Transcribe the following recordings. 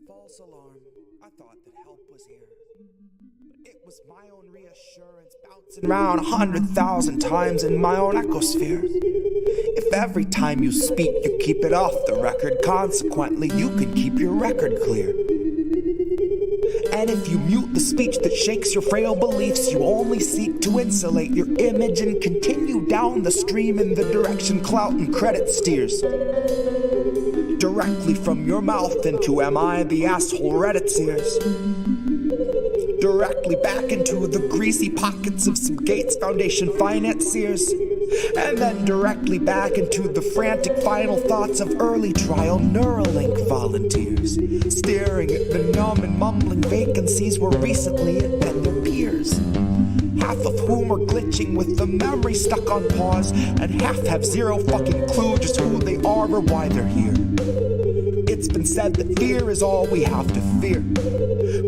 False alarm. I thought that help was here. But it was my own reassurance bouncing around 100,000 times in my own ecosphere. If every time you speak you keep it off the record, consequently you can keep your record clear. And if you mute the speech that shakes your frail beliefs, you only seek to insulate your image and continue down the stream in the direction clout and credit steers. Directly from your mouth into am I the asshole Reddit's ears. Directly back into the greasy pockets of some Gates Foundation financiers. And then directly back into the frantic final thoughts of early trial Neuralink volunteers, staring at the numb and mumbling vacancies where recently had been their peers. Half of whom are glitching with the memory stuck on pause, and half have zero fucking clue just who they are or why they're here. It's been said that fear is all we have to fear,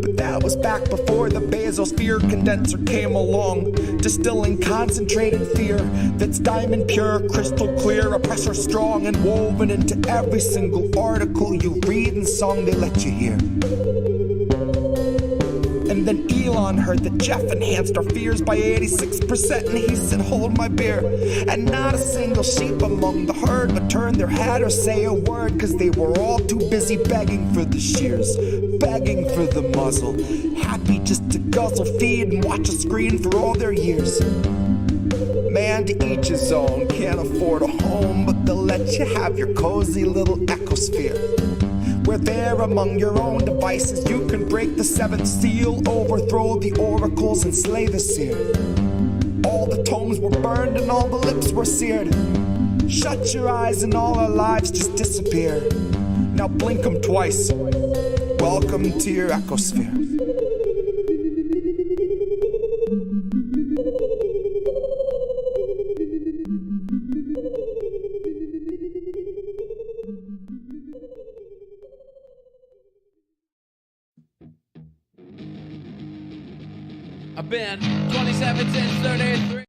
but that was back before the basosphere condenser came along, distilling concentrated fear that's diamond pure, crystal clear, oppressor strong, and woven into every single article you read and song they let you hear. And then Elon heard that Jeff enhanced our fears by 86%, and he said, hold my beer. And not a single sheep among the herd would turn their head or say a word, cause they were all too busy begging for the shears, begging for the muzzle, happy just to guzzle, feed, and watch a screen for all their years. Man, to each his own, can't afford a home, but they'll let you have your cozy little ecosphere, where there among your own devices you can break the seventh seal, overthrow the oracles, and slay the seer. All the tomes were burned and all the lips were seared. Shut your eyes and all our lives just disappear. Now blink 'em twice. Welcome to your ecosphere. I've been 27 since 33.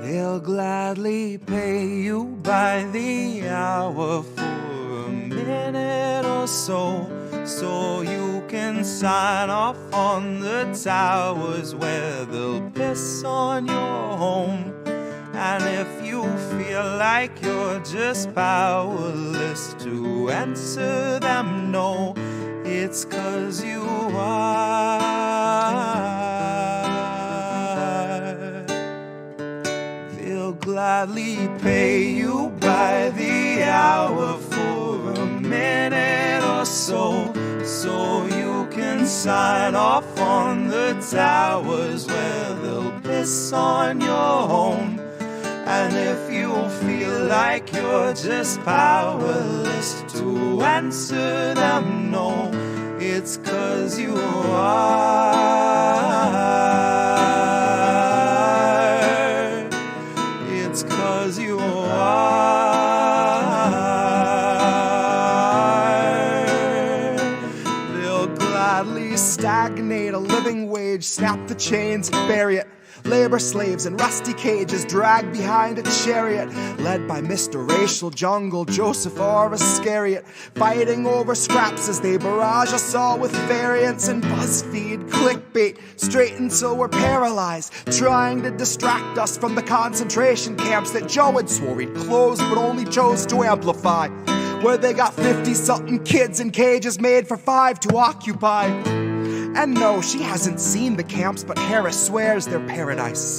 They'll gladly pay you by the hour for a minute or so, so you can sign off on the towers where they'll piss on your home. And if you feel like you're just powerless to answer them no, it's 'cause you are. They'll gladly pay you by the hour for a minute or so, so you can sign off on the towers where they'll piss on your home. And if you feel like you're just powerless to answer them no, it's 'cause you are. It's 'cause you are. They'll gladly stagnate a living wage, snap the chains and bury it. Labor slaves in rusty cages dragged behind a chariot, led by Mr. Racial Jungle, Joseph R. Iscariot, fighting over scraps as they barrage us all with variants and BuzzFeed clickbait, straight until we're paralyzed, trying to distract us from the concentration camps that Joe had swore he'd close but only chose to amplify, where they got 50-something kids in cages made for 5 to occupy. And no, she hasn't seen the camps, but Harris swears they're paradise.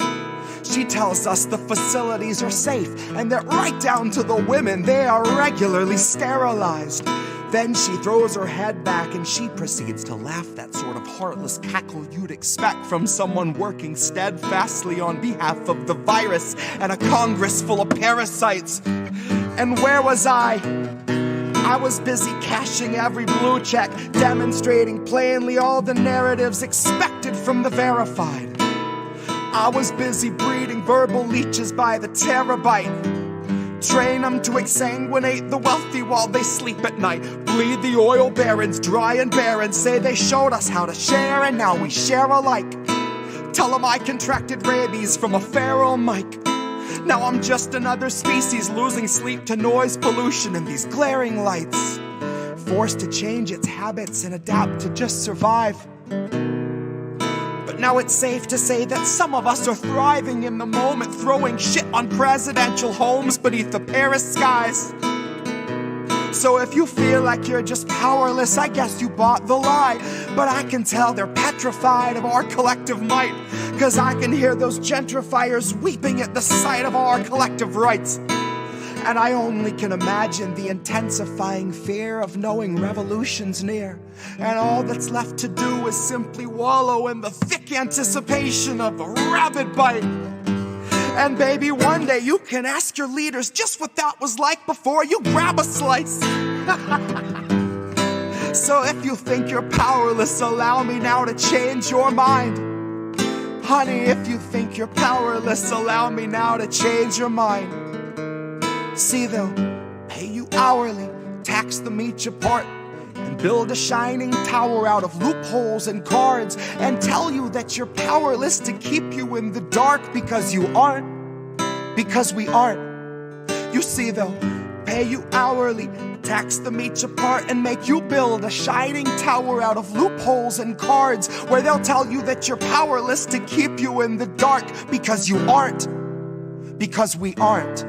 She tells us the facilities are safe, and that right down to the women, they are regularly sterilized. Then she throws her head back and she proceeds to laugh, that sort of heartless cackle you'd expect from someone working steadfastly on behalf of the virus and a Congress full of parasites. And where was I? I was busy cashing every blue check, demonstrating plainly all the narratives expected from the verified. I was busy breeding verbal leeches by the terabyte, train them to exsanguinate the wealthy while they sleep at night. Bleed the oil barons dry and barren. Say they showed us how to share and now we share alike. Tell them I contracted rabies from a feral mike. Now I'm just another species losing sleep to noise pollution and these glaring lights. Forced to change its habits and adapt to just survive. But now it's safe to say that some of us are thriving in the moment, throwing shit on presidential homes beneath the Paris skies. So if you feel like you're just powerless, I guess you bought the lie. But I can tell they're petrified of our collective might, 'cause I can hear those gentrifiers weeping at the sight of our collective rights. And I only can imagine the intensifying fear of knowing revolution's near. And all that's left to do is simply wallow in the thick anticipation of a rabid bite. And baby, one day you can ask your leaders just what that was like before you grab a slice. So if you think you're powerless, allow me now to change your mind. Honey, if you think you're powerless, allow me now to change your mind. See, they'll pay you hourly, tax them each apart, and build a shining tower out of loopholes and cards, and tell you that you're powerless to keep you in the dark because you aren't, because we aren't. You see, they'll pay you hourly, tax them each apart, and make you build a shining tower out of loopholes and cards, where they'll tell you that you're powerless to keep you in the dark because you aren't, because we aren't.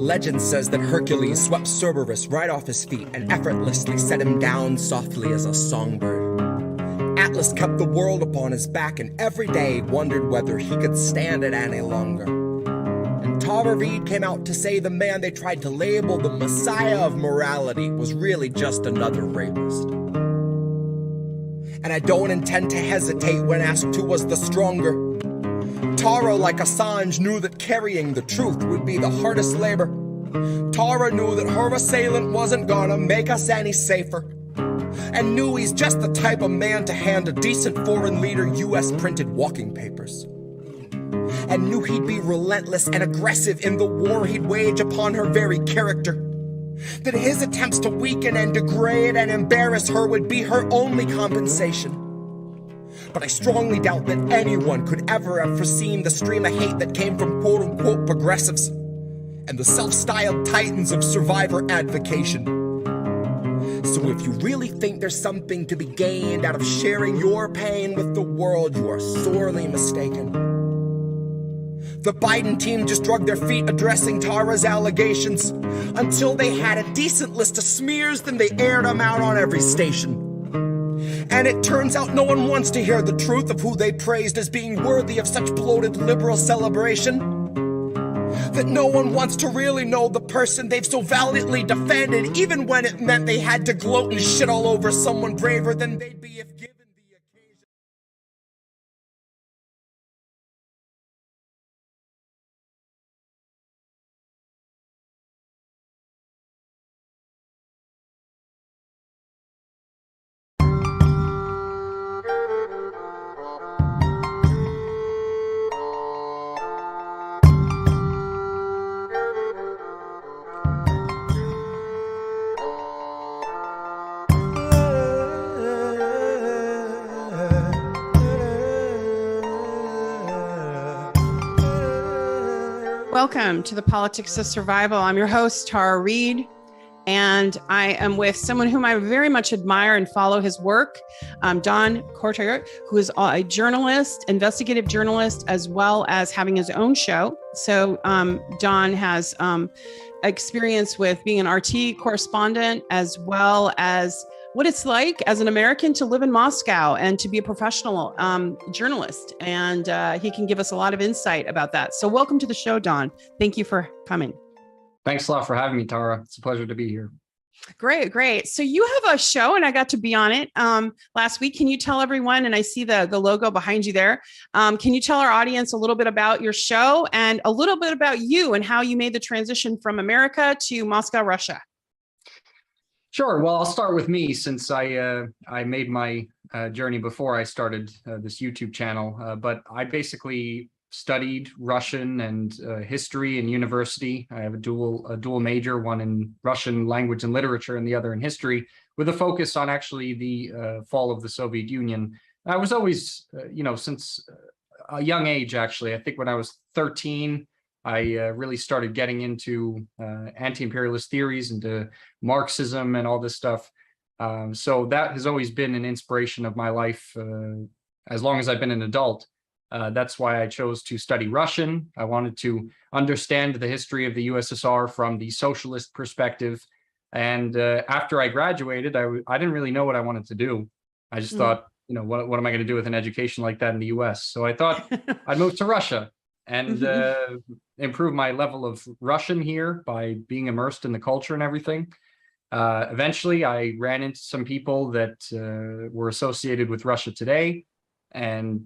Legend says that Hercules swept Cerberus right off his feet and effortlessly set him down softly as a songbird. Atlas kept the world upon his back and every day wondered whether he could stand it any longer. And Tara Reade came out to say the man they tried to label the messiah of morality was really just another rapist. And I don't intend to hesitate when asked who was the stronger. Tara, like Assange, knew that carrying the truth would be the hardest labor. Tara knew that her assailant wasn't gonna make us any safer, and knew he's just the type of man to hand a decent foreign leader US printed walking papers, and knew he'd be relentless and aggressive in the war he'd wage upon her very character, that his attempts to weaken and degrade and embarrass her would be her only compensation. But I strongly doubt that anyone could ever have foreseen the stream of hate that came from quote-unquote progressives and the self-styled titans of survivor advocation. So if you really think there's something to be gained out of sharing your pain with the world, you are sorely mistaken. The Biden team just dragged their feet addressing Tara's allegations. Until they had a decent list of smears, then they aired them out on every station. And it turns out no one wants to hear the truth of who they praised as being worthy of such bloated liberal celebration. That no one wants to really know the person they've so valiantly defended, even when it meant they had to gloat and shit all over someone braver than they'd be if given the occasion. Welcome to the Politics of Survival. I'm your host, Tara Reade, and I am with someone whom I very much admire and follow his work, Don Cortez, who is a journalist, investigative journalist, as well as having his own show. So Don has experience with being an RT correspondent, as well as what it's like as an American to live in Moscow and to be a professional journalist. And he can give us a lot of insight about that. So welcome to the show, Don. Thank you for coming. Thanks a lot for having me, Tara. It's a pleasure to be here. Great, great. So you have a show and I got to be on it last week. Can you tell everyone, and I see the logo behind you there, can you tell our audience a little bit about your show and a little bit about you and how you made the transition from America to Moscow, Russia? Sure. Well, I'll start with me since I made my journey before I started this YouTube channel. But I basically studied Russian and history in university. I have a dual major, one in Russian language and literature and the other in history, with a focus on actually the fall of the Soviet Union. I was always, since a young age, actually, I think when I was 13, I really started getting into anti-imperialist theories, into Marxism and all this stuff. So that has always been an inspiration of my life as long as I've been an adult. That's why I chose to study Russian. I wanted to understand the history of the USSR from the socialist perspective. And after I graduated, I didn't really know what I wanted to do. I just thought, what am I going to do with an education like that in the US? So I thought I'd move to Russia and improve my level of Russian here by being immersed in the culture and everything. Eventually, I ran into some people that were associated with Russia Today, and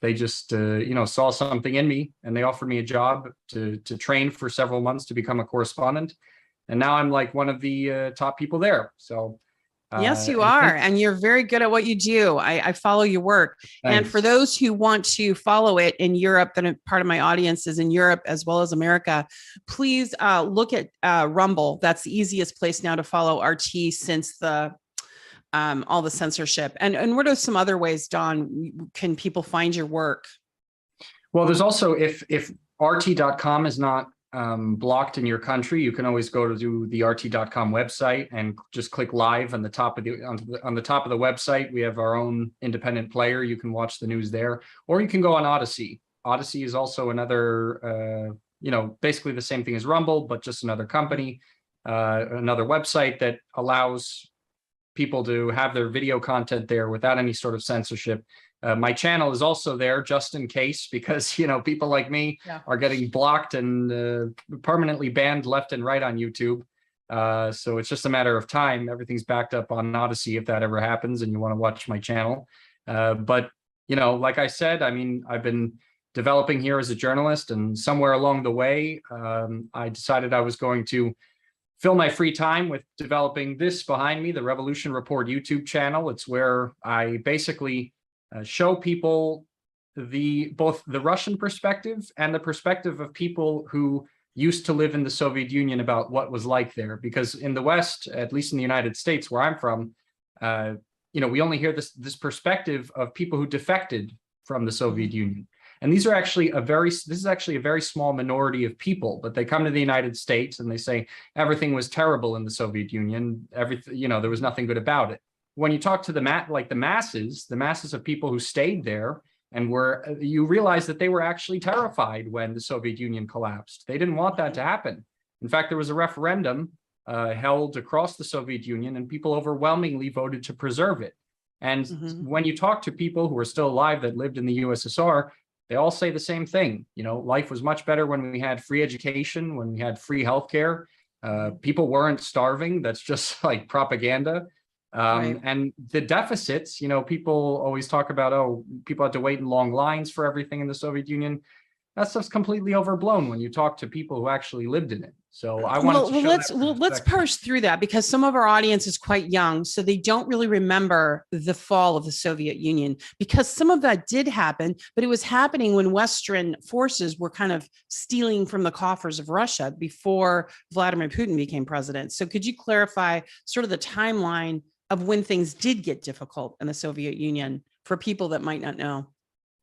they just, saw something in me, and they offered me a job to train for several months to become a correspondent. And now I'm like one of the top people there. So yes, you are. And you're very good at what you do. I follow your work. Thanks. And for those who want to follow it in Europe, that part of my audience is in Europe as well as America, please look at Rumble. That's the easiest place now to follow RT since all the censorship. And what are some other ways, Don, can people find your work? Well, there's also, if RT.com is not blocked in your country, you can always go to the RT.com website and just click live on the top of the website. We have our own independent player. You can watch the news there, or you can go on Odyssey. Odyssey is also another, basically the same thing as Rumble, but just another company, another website that allows people to have their video content there without any sort of censorship. My channel is also there just in case, because, people like me are getting blocked and permanently banned left and right on YouTube. So it's just a matter of time. Everything's backed up on Odyssey if that ever happens and you want to watch my channel. But, like I said, I've been developing here as a journalist, and somewhere along the way, I decided I was going to fill my free time with developing this behind me, the Revolution Report YouTube channel. It's where I basically show people both the Russian perspective and the perspective of people who used to live in the Soviet Union about what was like there. Because in the West, at least in the United States where I'm from, we only hear this perspective of people who defected from the Soviet Union. And this is actually a very small minority of people, but they come to the United States and they say everything was terrible in the Soviet Union. Everything, there was nothing good about it. When you talk to the masses of people who stayed there and you realize that they were actually terrified when the Soviet Union collapsed. They didn't want that to happen. In fact, there was a referendum held across the Soviet Union, and people overwhelmingly voted to preserve it. And when you talk to people who are still alive that lived in the USSR, they all say the same thing. Life was much better when we had free education, when we had free healthcare. People weren't starving. That's just like propaganda. Right. And the deficits, people always talk about, people had to wait in long lines for everything in the Soviet Union. That stuff's completely overblown when you talk to people who actually lived in it. So I wanted to let's parse through that, because some of our audience is quite young, so they don't really remember the fall of the Soviet Union, because some of that did happen, but it was happening when Western forces were kind of stealing from the coffers of Russia before Vladimir Putin became president. So could you clarify sort of the timeline of when things did get difficult in the Soviet Union for people that might not know?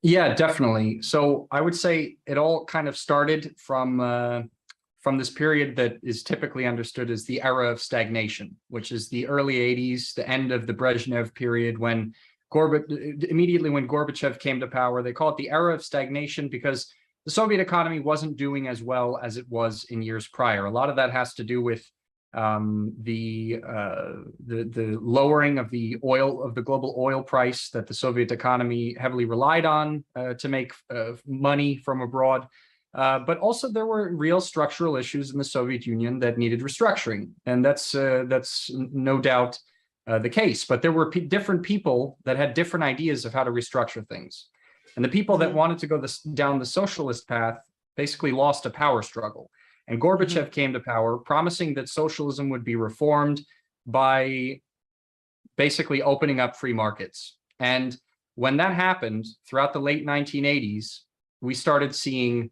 Yeah, definitely. So I would say it all kind of started from this period that is typically understood as the era of stagnation, which is the early 80s, the end of the Brezhnev period, when immediately when Gorbachev came to power. They call it the era of stagnation because the Soviet economy wasn't doing as well as it was in years prior. A lot of that has to do with the lowering of the global oil price that the Soviet economy heavily relied on to make money from abroad. But also there were real structural issues in the Soviet Union that needed restructuring, and that's no doubt the case. But there were different people that had different ideas of how to restructure things, and the people that wanted to go down the socialist path basically lost a power struggle. And Gorbachev came to power promising that socialism would be reformed by basically opening up free markets. And when that happened throughout the late 1980s, we started seeing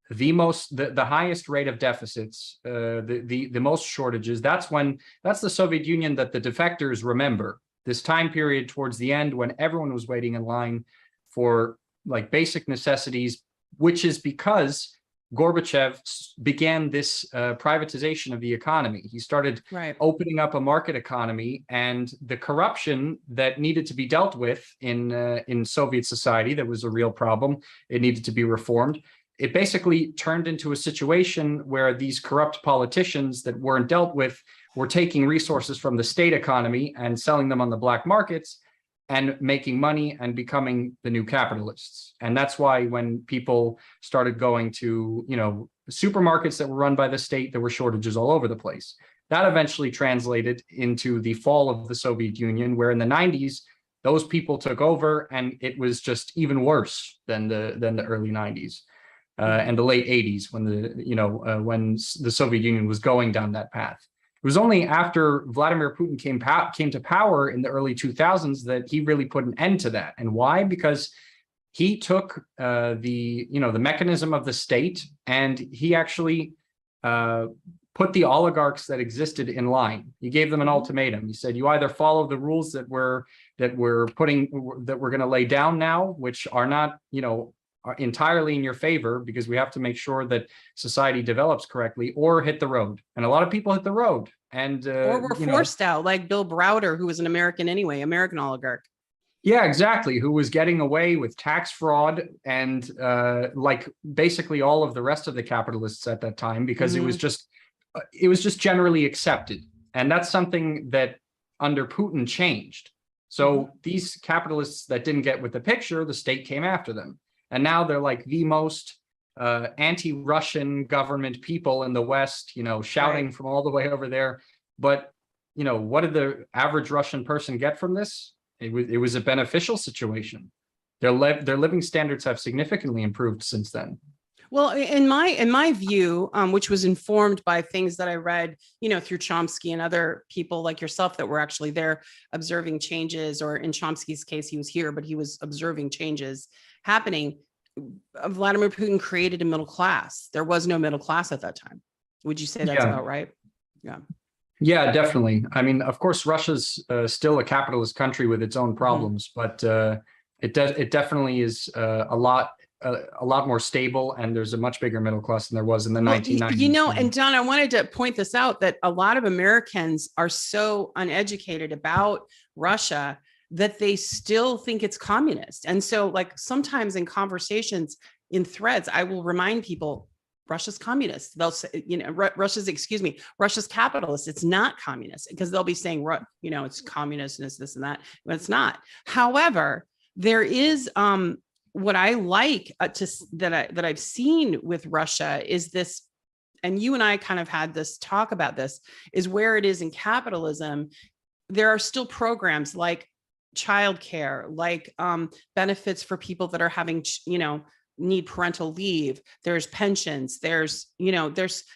the highest rate of deficits, the most shortages. That's the Soviet Union that the defectors remember. This time period towards the end when everyone was waiting in line for like basic necessities, which is because Gorbachev began this privatization of the economy. He started opening up a market economy, and the corruption that needed to be dealt with in Soviet society, that was a real problem. It needed to be reformed. It basically turned into a situation where these corrupt politicians that weren't dealt with were taking resources from the state economy and selling them on the black markets and making money and becoming the new capitalists. And that's why when people started going to, supermarkets that were run by the state, there were shortages all over the place. That eventually translated into the fall of the Soviet Union, where in the 90s, those people took over and it was just even worse than the early 90s and the late 80s when when the Soviet Union was going down that path. It was only after Vladimir Putin came to power in the early 2000s that he really put an end to that. And why? Because he took the mechanism of the state, and he actually put the oligarchs that existed in line. He gave them an ultimatum. He said, you either follow the rules that we're going to lay down now, which are not, are entirely in your favor, because we have to make sure that society develops correctly, or hit the road. And a lot of people hit the road, and or were forced out, like Bill Browder, who was an American anyway, American oligarch. Yeah, exactly. Who was getting away with tax fraud and like basically all of the rest of the capitalists at that time, because it was just generally accepted. And that's something that under Putin changed. So these capitalists that didn't get with the picture, the state came after them. And now they're like the most anti-Russian government people in the West, shouting from all the way over there. But, what did the average Russian person get from this? It was a beneficial situation. Their living standards have significantly improved since then. Well, in my view, which was informed by things that I read, through Chomsky and other people like yourself that were actually there observing changes, or in Chomsky's case, he was here, but he was observing changes happening. Vladimir Putin created a middle class. There was no middle class at that time. Would you say that's about right? Yeah. Yeah, definitely. I mean, of course, Russia's still a capitalist country with its own problems, but it definitely is a lot more stable, and there's a much bigger middle class than there was in the 1990s. And Don, I wanted to point this out, that a lot of Americans are so uneducated about Russia that they still think it's communist. And so like sometimes in conversations in threads, I will remind people, Russia's communist. They'll say, Russia's capitalist. It's not communist, because they'll be saying, it's communist and it's this and that, but it's not. However, there is what I like that I've seen with Russia is this, and you and I kind of had this talk about this, is where it is in capitalism, there are still programs like childcare, like benefits for people that are having, need parental leave. There's pensions, there's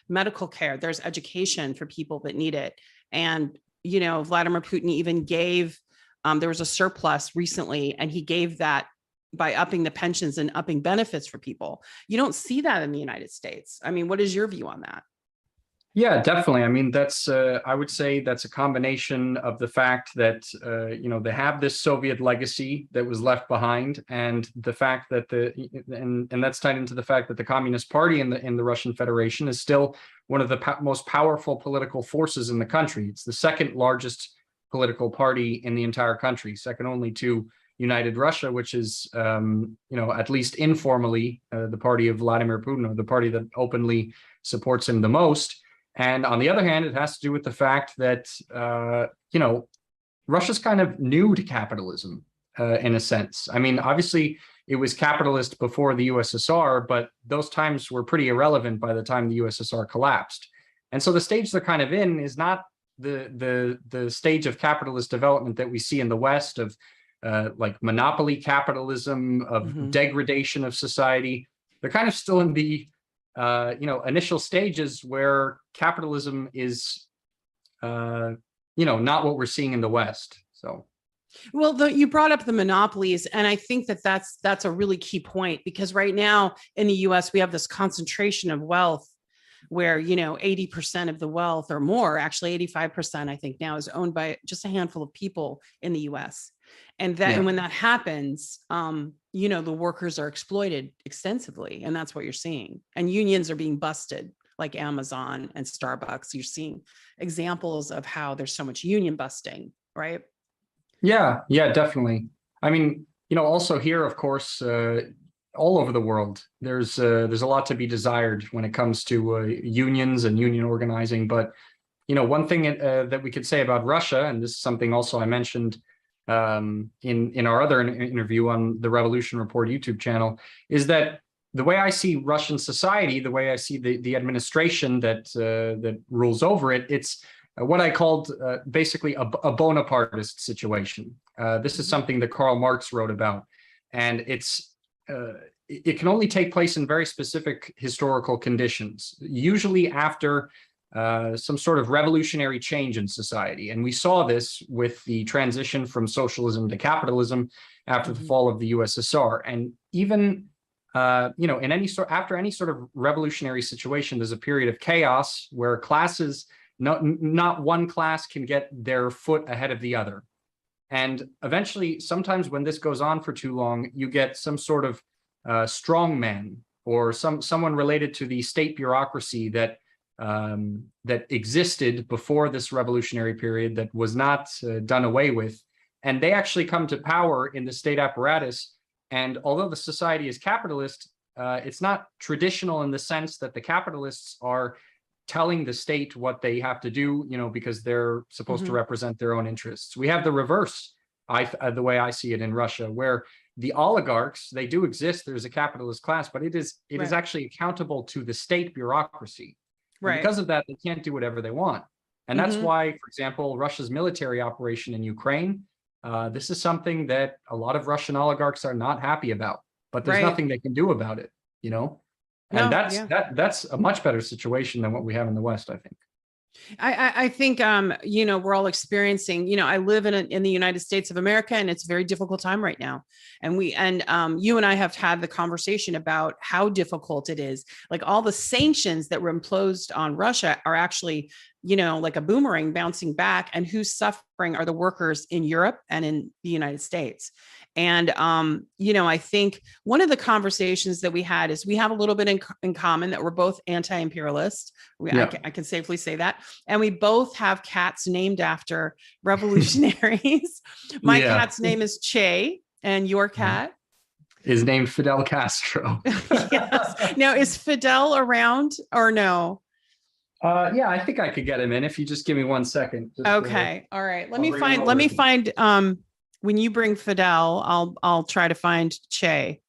medical care, there's education for people that need it. And, Vladimir Putin even gave, there was a surplus recently, and he gave that by upping the pensions and upping benefits for people. You don't see that in the United States. I mean, what is your view on that? Yeah, definitely. I mean, that's I would say that's a combination of the fact that they have this Soviet legacy that was left behind, and the fact that and that's tied into the fact that the Communist Party in the Russian Federation is still one of the most powerful political forces in the country. It's the second largest political party in the entire country, second only to United Russia, which is at least informally the party of Vladimir Putin, or the party that openly supports him the most. And on the other hand, it has to do with the fact that, you know, Russia's kind of new to capitalism in a sense. I mean, obviously, it was capitalist before the USSR, but those times were pretty irrelevant by the time the USSR collapsed. And so the stage they're kind of in is not the stage of capitalist development that we see in the West of like monopoly capitalism, of degradation of society. They're kind of still in the you know, initial stages where capitalism is you know, not what we're seeing in the West. So. Well, you brought up the monopolies, and I think that that's a really key point, because right now in the US, we have this concentration of wealth where, you know, 80% of the wealth or more, actually 85%, I think now, is owned by just a handful of people in the US. And that, and when that happens, you know, the workers are exploited extensively, and that's what you're seeing. And unions are being busted, like Amazon and Starbucks. You're seeing examples of how there's so much union busting, right? Yeah, definitely. I mean, you know, also here, of course, all over the world, there's a lot to be desired when it comes to unions and union organizing. But, you know, one thing that we could say about Russia, and this is something also I mentioned in our other interview on the Revolution Report YouTube channel, is that the way I see Russian society, the way I see the administration that rules over it, it's what I called basically a Bonapartist situation. This is something that Karl Marx wrote about, and it can only take place in very specific historical conditions, usually after some sort of revolutionary change in society. And we saw this with the transition from socialism to capitalism after the fall of the USSR. And even you know, in after any sort of revolutionary situation, there's a period of chaos where classes, not one class can get their foot ahead of the other. And eventually, sometimes when this goes on for too long, you get some sort of strong man or someone related to the state bureaucracy that existed before this revolutionary period that was not done away with. And they actually come to power in the state apparatus. And although the society is capitalist, it's not traditional in the sense that the capitalists are telling the state what they have to do, you know, because they're supposed to represent their own interests. We have the reverse, the way I see it in Russia, where the oligarchs, they do exist. There's a capitalist class, but it is actually accountable to the state bureaucracy. Right. Because of that, they can't do whatever they want. And that's why, for example, Russia's military operation in Ukraine, this is something that a lot of Russian oligarchs are not happy about, but there's nothing they can do about it, you know? And that's a much better situation than what we have in the West, I think. I think, you know, we're all experiencing, you know, I live in the United States of America, and it's a very difficult time right now. And you and I have had the conversation about how difficult it is. Like, all the sanctions that were imposed on Russia are actually, you know, like a boomerang bouncing back, and who's suffering are the workers in Europe and in the United States. And, you know, I think one of the conversations that we had is we have a little bit in common, that we're both anti-imperialist. I can safely say that. And we both have cats named after revolutionaries. My cat's name is Che, and your cat is named Fidel Castro. Yes. Now, is Fidel around or no? Yeah, I think I could get him in if you just give me 1 second. Okay. All right. Let me find when you bring Fidel, I'll try to find Che.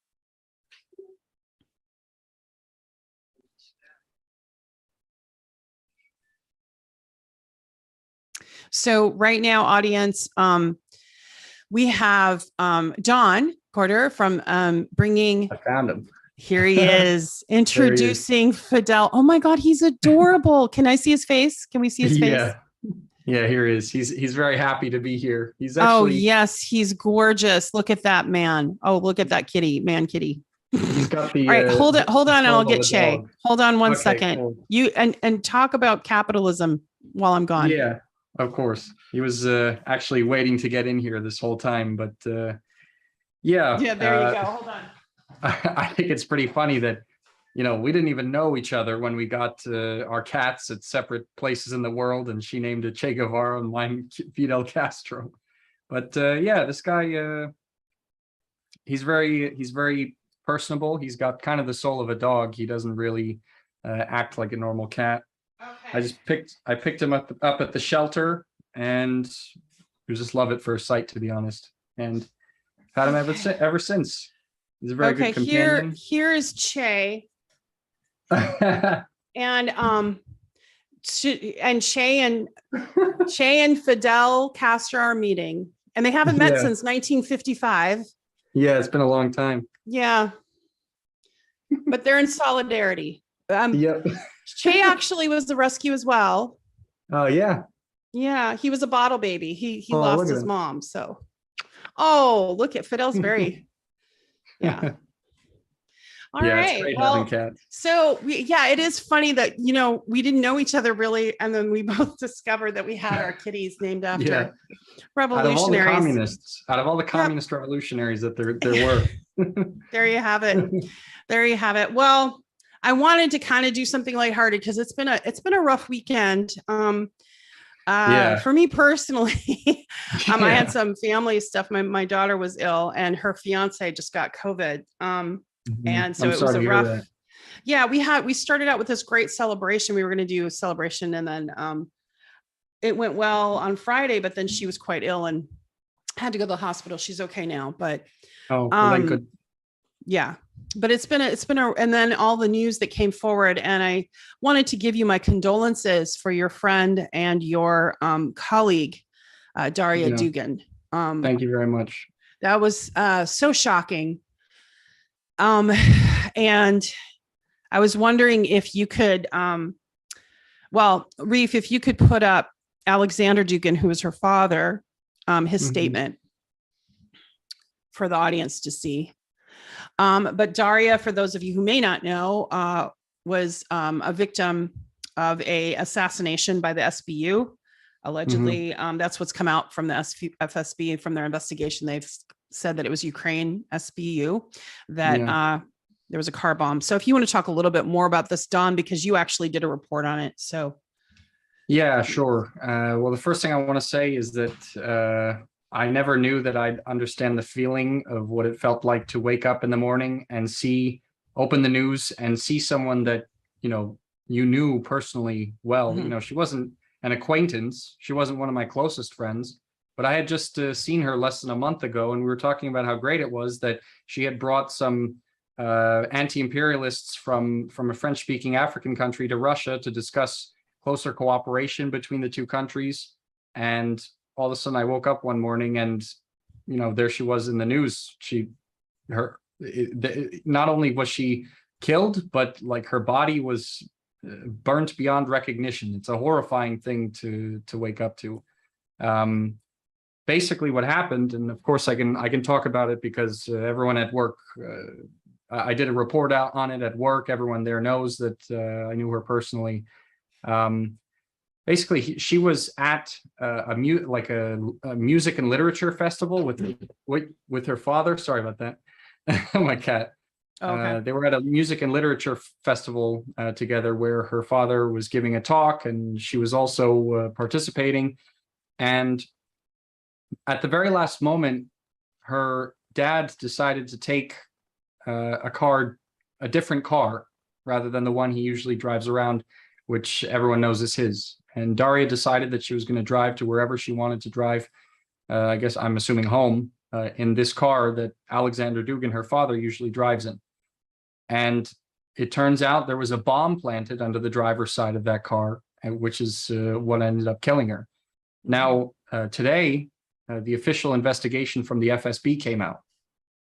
So right now, audience, we have Don Cortez from bringing. I found him. Here he is, introducing Fidel. Oh my God, he's adorable. Can I see his face? Can we see his face? Yeah, here he is. He's very happy to be here. He's actually, oh yes, he's gorgeous. Look at that man. Oh, look at that kitty, man kitty. He's got the. All right, hold on, and I'll get Che. Dog. Hold on one second. Cool. You and talk about capitalism while I'm gone. Yeah, of course. He was actually waiting to get in here this whole time, but yeah. Yeah, there you go. Hold on. I think it's pretty funny that, you know, we didn't even know each other when we got our cats at separate places in the world, and she named it Che Guevara and mine Fidel Castro. But yeah, this guy, he's very personable. He's got kind of the soul of a dog. He doesn't really act like a normal cat. Okay. I picked him up at the shelter, and it was just love at first sight, to be honest. And had him ever since. He's a very good companion. Here is Che. And Che and Fidel Castro are meeting, and they haven't met since 1955. Yeah, it's been a long time. Yeah, but they're in solidarity. Yep. Che actually was the rescue as well. Oh yeah. Yeah, he was a bottle baby. He lost his mom. So, oh, look at Fidel's very. Yeah. All right. It's great well, having cats. So it is funny that, we didn't know each other really. And then we both discovered that we had our kitties named after revolutionaries. Out of all the communist revolutionaries that there were. There you have it. There you have it. Well, I wanted to kind of do something lighthearted because it's been a rough weekend. For me personally, I had some family stuff. My daughter was ill and her fiance just got COVID. And so it was a rough. Yeah, we started out with this great celebration. We were going to do a celebration, and then it went well on Friday, but then she was quite ill and had to go to the hospital. She's okay now, but thank goodness. Yeah, but it's been and then all the news that came forward, and I wanted to give you my condolences for your friend and your colleague, Daria Dugan. Thank you very much. That was so shocking. And I was wondering if you could, Reef, if you could put up Alexander Dugan, who was her father, his statement for the audience to see. But Daria, for those of you who may not know, was a victim of a assassination by the SBU. Allegedly, that's what's come out from the FSB from their investigation. They've said that it was Ukraine SBU, that there was a car bomb. So if you want to talk a little bit more about this, Don, because you actually did a report on it. So. Yeah, sure. Well, the first thing I want to say is that I never knew that I'd understand the feeling of what it felt like to wake up in the morning and open the news and see someone that, you knew personally well. She wasn't an acquaintance. She wasn't one of my closest friends, but I had just seen her less than a month ago. And we were talking about how great it was that she had brought some anti-imperialists from a French-speaking African country to Russia to discuss closer cooperation between the two countries. And all of a sudden I woke up one morning and, there she was in the news. Not only was she killed, but like her body was burnt beyond recognition. It's a horrifying thing to wake up to. Basically what happened, and of course I can talk about it because everyone at work, I did a report out on it at work. Everyone there knows that I knew her personally. Basically, she was at a music and literature festival with her father. Sorry about that. My cat. Okay. They were at a music and literature festival together where her father was giving a talk and she was also participating. And at the very last moment, her dad decided to take a different car rather than the one he usually drives around, which everyone knows is his. And Daria decided that she was going to drive to wherever she wanted to drive. I guess I'm assuming home in this car that Alexander Dugan, her father, usually drives in. And it turns out there was a bomb planted under the driver's side of that car, which is what ended up killing her. Now, today, the official investigation from the FSB came out,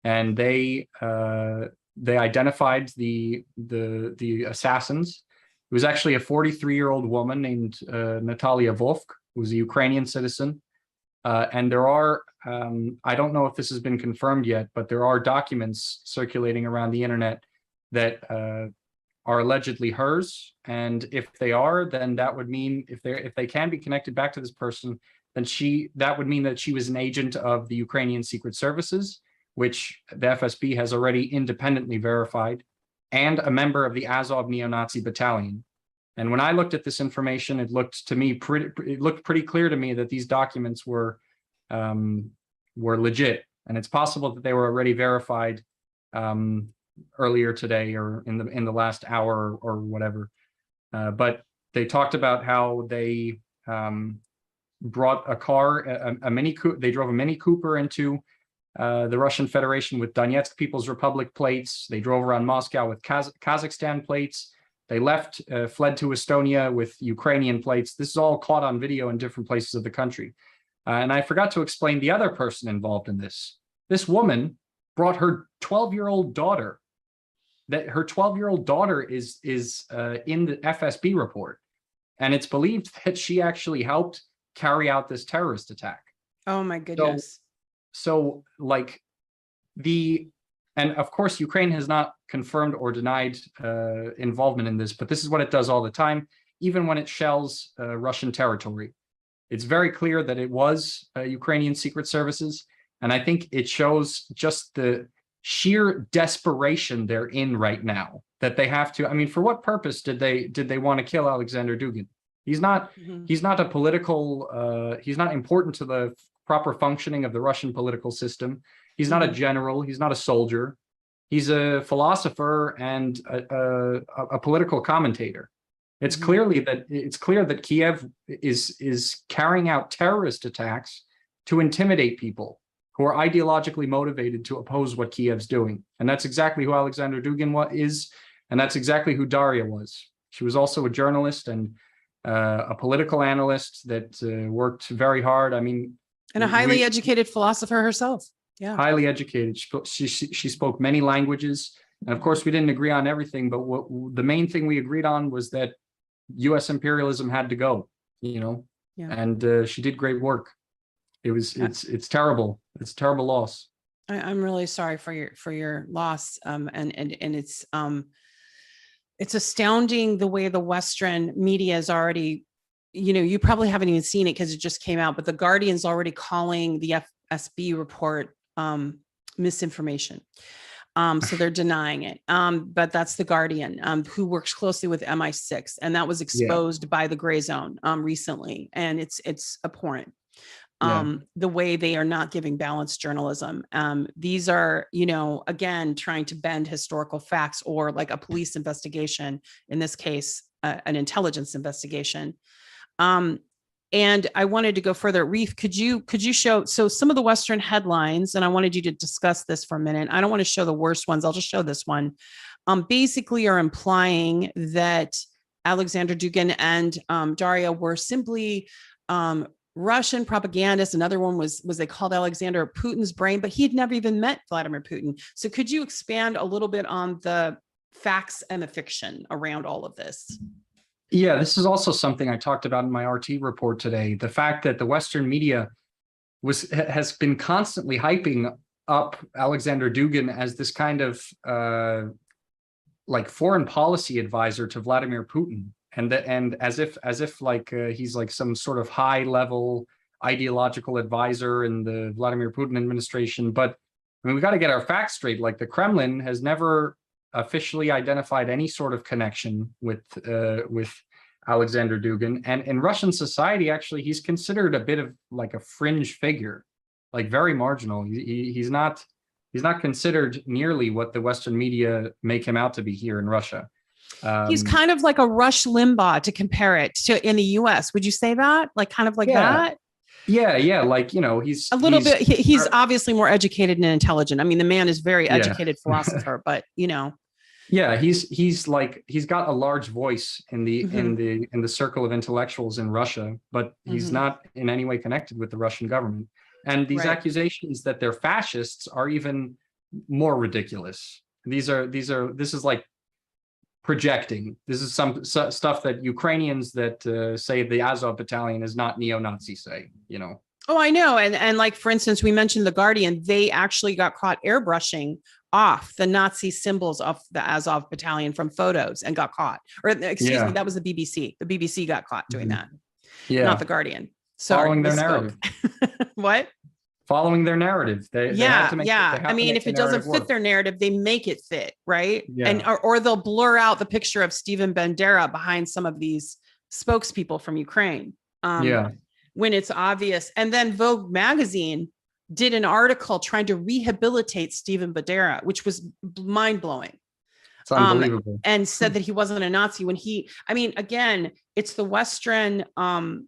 and they identified the assassins. It was actually a 43-year-old woman named Natalia Vovk, who was a Ukrainian citizen. And there are, I don't know if this has been confirmed yet, but there are documents circulating around the internet that are allegedly hers. And if they are, then that would mean, if they can be connected back to this person, then that would mean that she was an agent of the Ukrainian Secret Services, which the FSB has already independently verified, and a member of the Azov neo-Nazi battalion. And when I looked at this information, it looked pretty clear to me that these documents were legit. And it's possible that they were already verified earlier today or in the last hour or whatever. But They talked about how they brought a car, a Mini Cooper. They drove a Mini Cooper into the Russian Federation with Donetsk People's Republic plates. They drove around Moscow with Kazakhstan plates. They left, fled to Estonia with Ukrainian plates. This is all caught on video in different places of the country. And I forgot to explain the other person involved in this. This woman brought her 12-year-old daughter. That her 12-year-old daughter is in the FSB report. And it's believed that she actually helped carry out this terrorist attack. Oh my goodness. So like and of course, Ukraine has not confirmed or denied involvement in this, but this is what it does all the time, even when it shells Russian territory. It's very clear that it was Ukrainian secret services. And I think it shows just the sheer desperation they're in right now, that they have to. I mean, for what purpose did they want to kill Alexander Dugan? He's not a political, he's not important to the proper functioning of the Russian political system. He's not a general, he's not a soldier. He's a philosopher and a political commentator. It's clear that Kiev is carrying out terrorist attacks to intimidate people who are ideologically motivated to oppose what Kiev's doing. And that's exactly who Alexander Dugan is, and that's exactly who Daria was. She was also a journalist and a political analyst that worked very hard. I mean, and a highly educated philosopher herself. Yeah, highly educated. She spoke many languages, and of course, we didn't agree on everything. But the main thing we agreed on was that U.S. imperialism had to go. You know, and she did great work. It's terrible. It's a terrible loss. I'm really sorry for your loss. And it's astounding the way the Western media is already, you probably haven't even seen it because it just came out, but the Guardian's already calling the FSB report misinformation. So they're denying it. But that's the Guardian, who works closely with MI6, and that was exposed by the Gray Zone recently, and it's abhorrent. The way they are not giving balanced journalism. These are, again, trying to bend historical facts, or like a police investigation, in this case, an intelligence investigation. And I wanted to go further. Reif, could you show, so some of the Western headlines, and I wanted you to discuss this for a minute. I don't want to show the worst ones. I'll just show this one. Basically are implying that Alexander Dugan and Daria were simply Russian propagandists. Another one was they called Alexander Putin's brain, but he had never even met Vladimir Putin. So could you expand a little bit on the facts and the fiction around all of this? Yeah, this is also something I talked about in my RT report today. The fact that the Western media has been constantly hyping up Alexander Dugan as this kind of like foreign policy advisor to Vladimir Putin. And as if like he's like some sort of high level ideological advisor in the Vladimir Putin administration. But I mean, we got to get our facts straight. Like the Kremlin has never officially identified any sort of connection with Alexander Dugan. And in Russian society, actually, he's considered a bit of like a fringe figure, like very marginal. He's not considered nearly what the Western media make him out to be here in Russia. He's kind of like a Rush Limbaugh, to compare it to in the US. Would you say that? Like kind of like that? Yeah. Like, he's a little bit, he's obviously more educated and intelligent. I mean, the man is very educated philosopher, but Yeah, he's got a large voice in the circle of intellectuals in Russia, but he's not in any way connected with the Russian government. And these accusations that they're fascists are even more ridiculous. This is like projecting. This is some stuff that Ukrainians that say the Azov battalion is not neo-Nazi say, Oh, I know. And like, for instance, we mentioned the Guardian, they actually got caught airbrushing off the Nazi symbols of the Azov battalion from photos and got caught. Or excuse me, that was the BBC. The BBC got caught doing that. Yeah. Not the Guardian. Sorry. Following their narrative. What? Following their narrative. They have to make I mean, if it doesn't fit their narrative, they make it fit, right? Yeah. And or they'll blur out the picture of Stephen Bandera behind some of these spokespeople from Ukraine. When it's obvious. And then Vogue magazine did an article trying to rehabilitate Stephen Bandera, which was mind-blowing. It's unbelievable. And said that he wasn't a Nazi when I mean, again, it's the Western,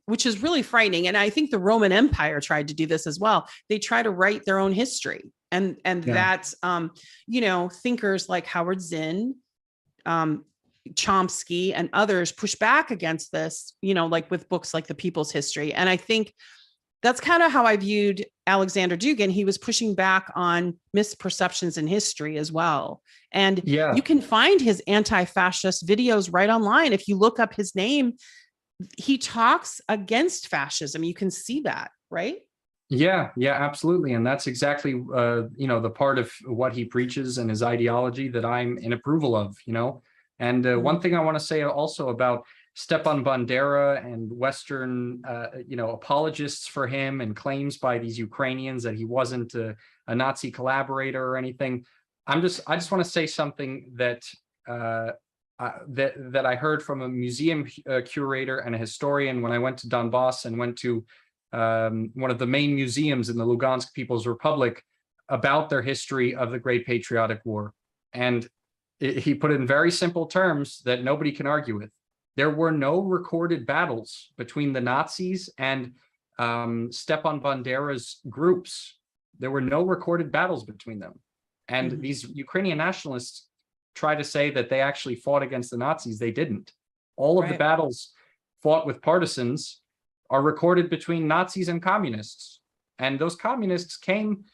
which is really frightening. And I think the Roman Empire tried to do this as well. They try to write their own history. And that's, thinkers like Howard Zinn, Chomsky and others push back against this, like with books like The People's History. And I think that's kind of how I viewed Alexander Dugan. He was pushing back on misperceptions in history as well. And you can find his anti-fascist videos right online. If you look up his name, he talks against fascism. You can see that, right? Yeah, absolutely. And that's exactly, the part of what he preaches and his ideology that I'm in approval of, And one thing I want to say also about Stepan Bandera and Western, apologists for him and claims by these Ukrainians that he wasn't a Nazi collaborator or anything. I just want to say something that that I heard from a museum curator and a historian when I went to Donbass and went to one of the main museums in the Lugansk People's Republic about their history of the Great Patriotic War. And he put it in very simple terms that nobody can argue with. There were no recorded battles between the Nazis and Stepan Bandera's groups. There were no recorded battles between them. And these Ukrainian nationalists try to say that they actually fought against the Nazis. They didn't. All of the battles fought with partisans are recorded between Nazis and communists. And those communists came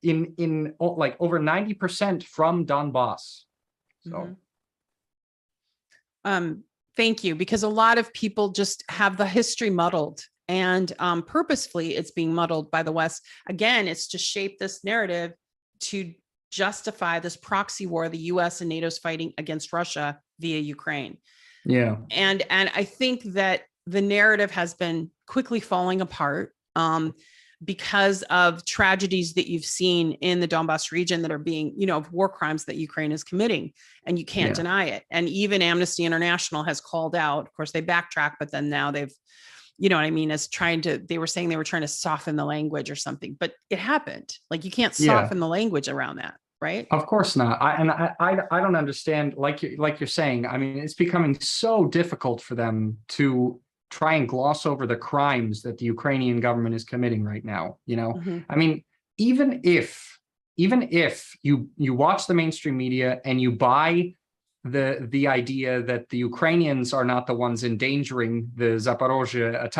in like over 90% from Donbass. So. Thank you, because a lot of people just have the history muddled, and purposefully it's being muddled by the West. Again, it's to shape this narrative to justify this proxy war the US and NATO's fighting against Russia via Ukraine. Yeah. And I think that the narrative has been quickly falling apart because of tragedies that you've seen in the Donbass region that are being, war crimes that Ukraine is committing, and you can't deny it. And even Amnesty International has called out, of course they backtrack, but then now they've, they were saying they were trying to soften the language or something, but it happened. Like you can't soften the language around that. Right? Of course not. I don't understand, like you're saying. I mean, it's becoming so difficult for them to try and gloss over the crimes that the Ukrainian government is committing right now. I mean, even if you watch the mainstream media and you buy the idea that the Ukrainians are not the ones endangering the Zaporozhye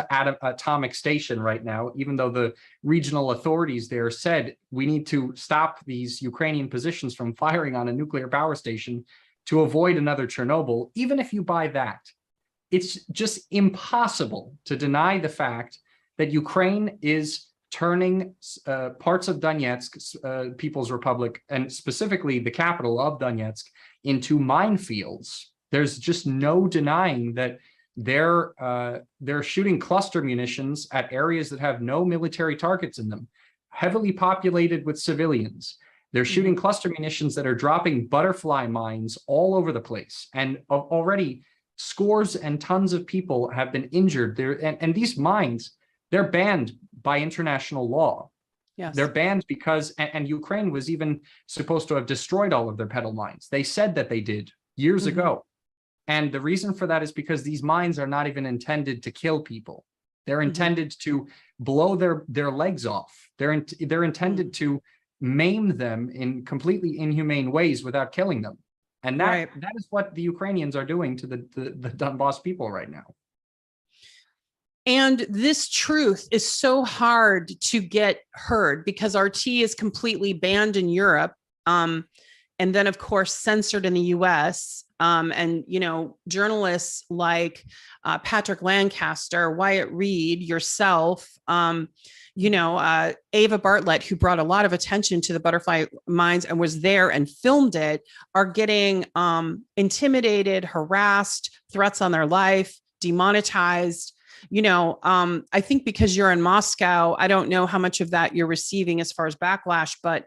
atomic station right now, even though the regional authorities there said we need to stop these Ukrainian positions from firing on a nuclear power station to avoid another Chernobyl. Even if you buy that, it's just impossible to deny the fact that Ukraine is turning parts of Donetsk, People's Republic, and specifically the capital of Donetsk, into minefields. There's just no denying that they're shooting cluster munitions at areas that have no military targets in them, heavily populated with civilians. They're shooting cluster munitions that are dropping butterfly mines all over the place. And already scores and tons of people have been injured there. And these mines, they're banned by international law. Yes. They're banned because, and Ukraine was even supposed to have destroyed all of their pedal mines. They said that they did years ago. And the reason for that is because these mines are not even intended to kill people. They're intended to blow their legs off. They're intended to maim them in completely inhumane ways without killing them. And that is what the Ukrainians are doing to the Donbass people right now. And this truth is so hard to get heard because RT is completely banned in Europe. And then, of course, censored in the US. And, journalists like Patrick Lancaster, Wyatt Reade, yourself, Ava Bartlett, who brought a lot of attention to the butterfly mines and was there and filmed it, are getting intimidated, harassed, threats on their life, demonetized. I think because you're in Moscow, I don't know how much of that you're receiving as far as backlash, but,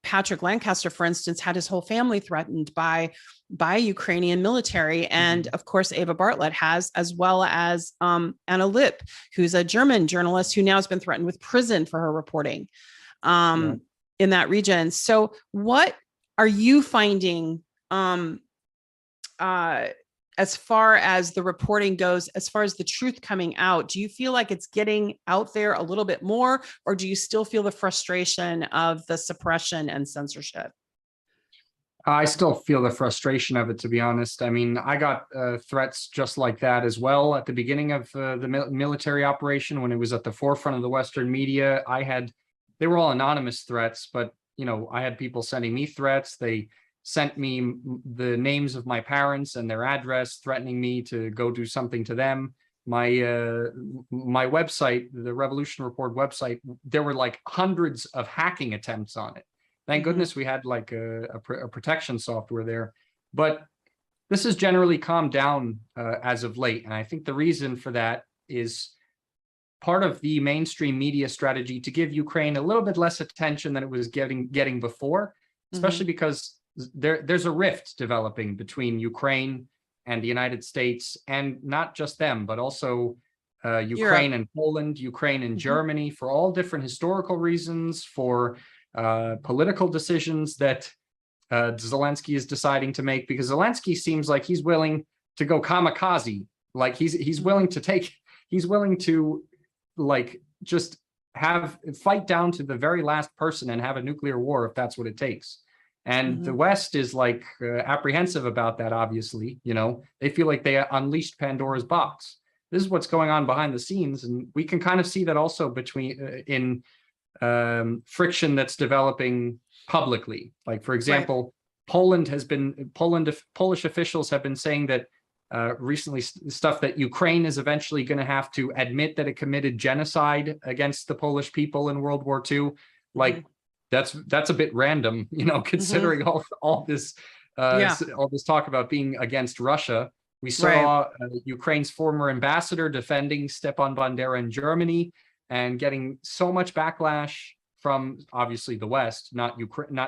Patrick Lancaster, for instance, had his whole family threatened by Ukrainian military. And of course, Ava Bartlett has, as well as Anna Lipp, who's a German journalist who now has been threatened with prison for her reporting in that region. So what are you finding as far as the reporting goes, as far as the truth coming out, do you feel like it's getting out there a little bit more, or do you still feel the frustration of the suppression and censorship? I still feel the frustration of it, to be honest. I mean, I got threats just like that as well at the beginning of the military operation, when it was at the forefront of the Western media. They were all anonymous threats, but, you know, I had people sending me threats. They sent me the names of my parents and their address, threatening me to go do something to them. My website, the Revolution Report website, there were like hundreds of hacking attempts on it. Thank goodness we had like a protection software there. But this has generally calmed down as of late. And I think the reason for that is part of the mainstream media strategy to give Ukraine a little bit less attention than it was getting before, especially because there's a rift developing between Ukraine and the United States, and not just them, but also Ukraine and Poland, Ukraine and Germany, for all different historical reasons, for political decisions that Zelensky is deciding to make, because Zelensky seems like he's willing to go kamikaze. Like he's willing to like just fight down to the very last person and have a nuclear war if that's what it takes. And the West is like apprehensive about that. Obviously, you know, they feel like they unleashed Pandora's box. This is what's going on behind the scenes, and we can kind of see that also between in friction that's developing publicly. Like, for example, Polish officials have been saying that recently stuff that Ukraine is eventually going to have to admit that it committed genocide against the Polish people in World War II. Like, that's a bit random, you know, considering all this talk about being against Russia. We saw Ukraine's former ambassador defending Stepan Bandera in Germany and getting so much backlash from obviously the West, not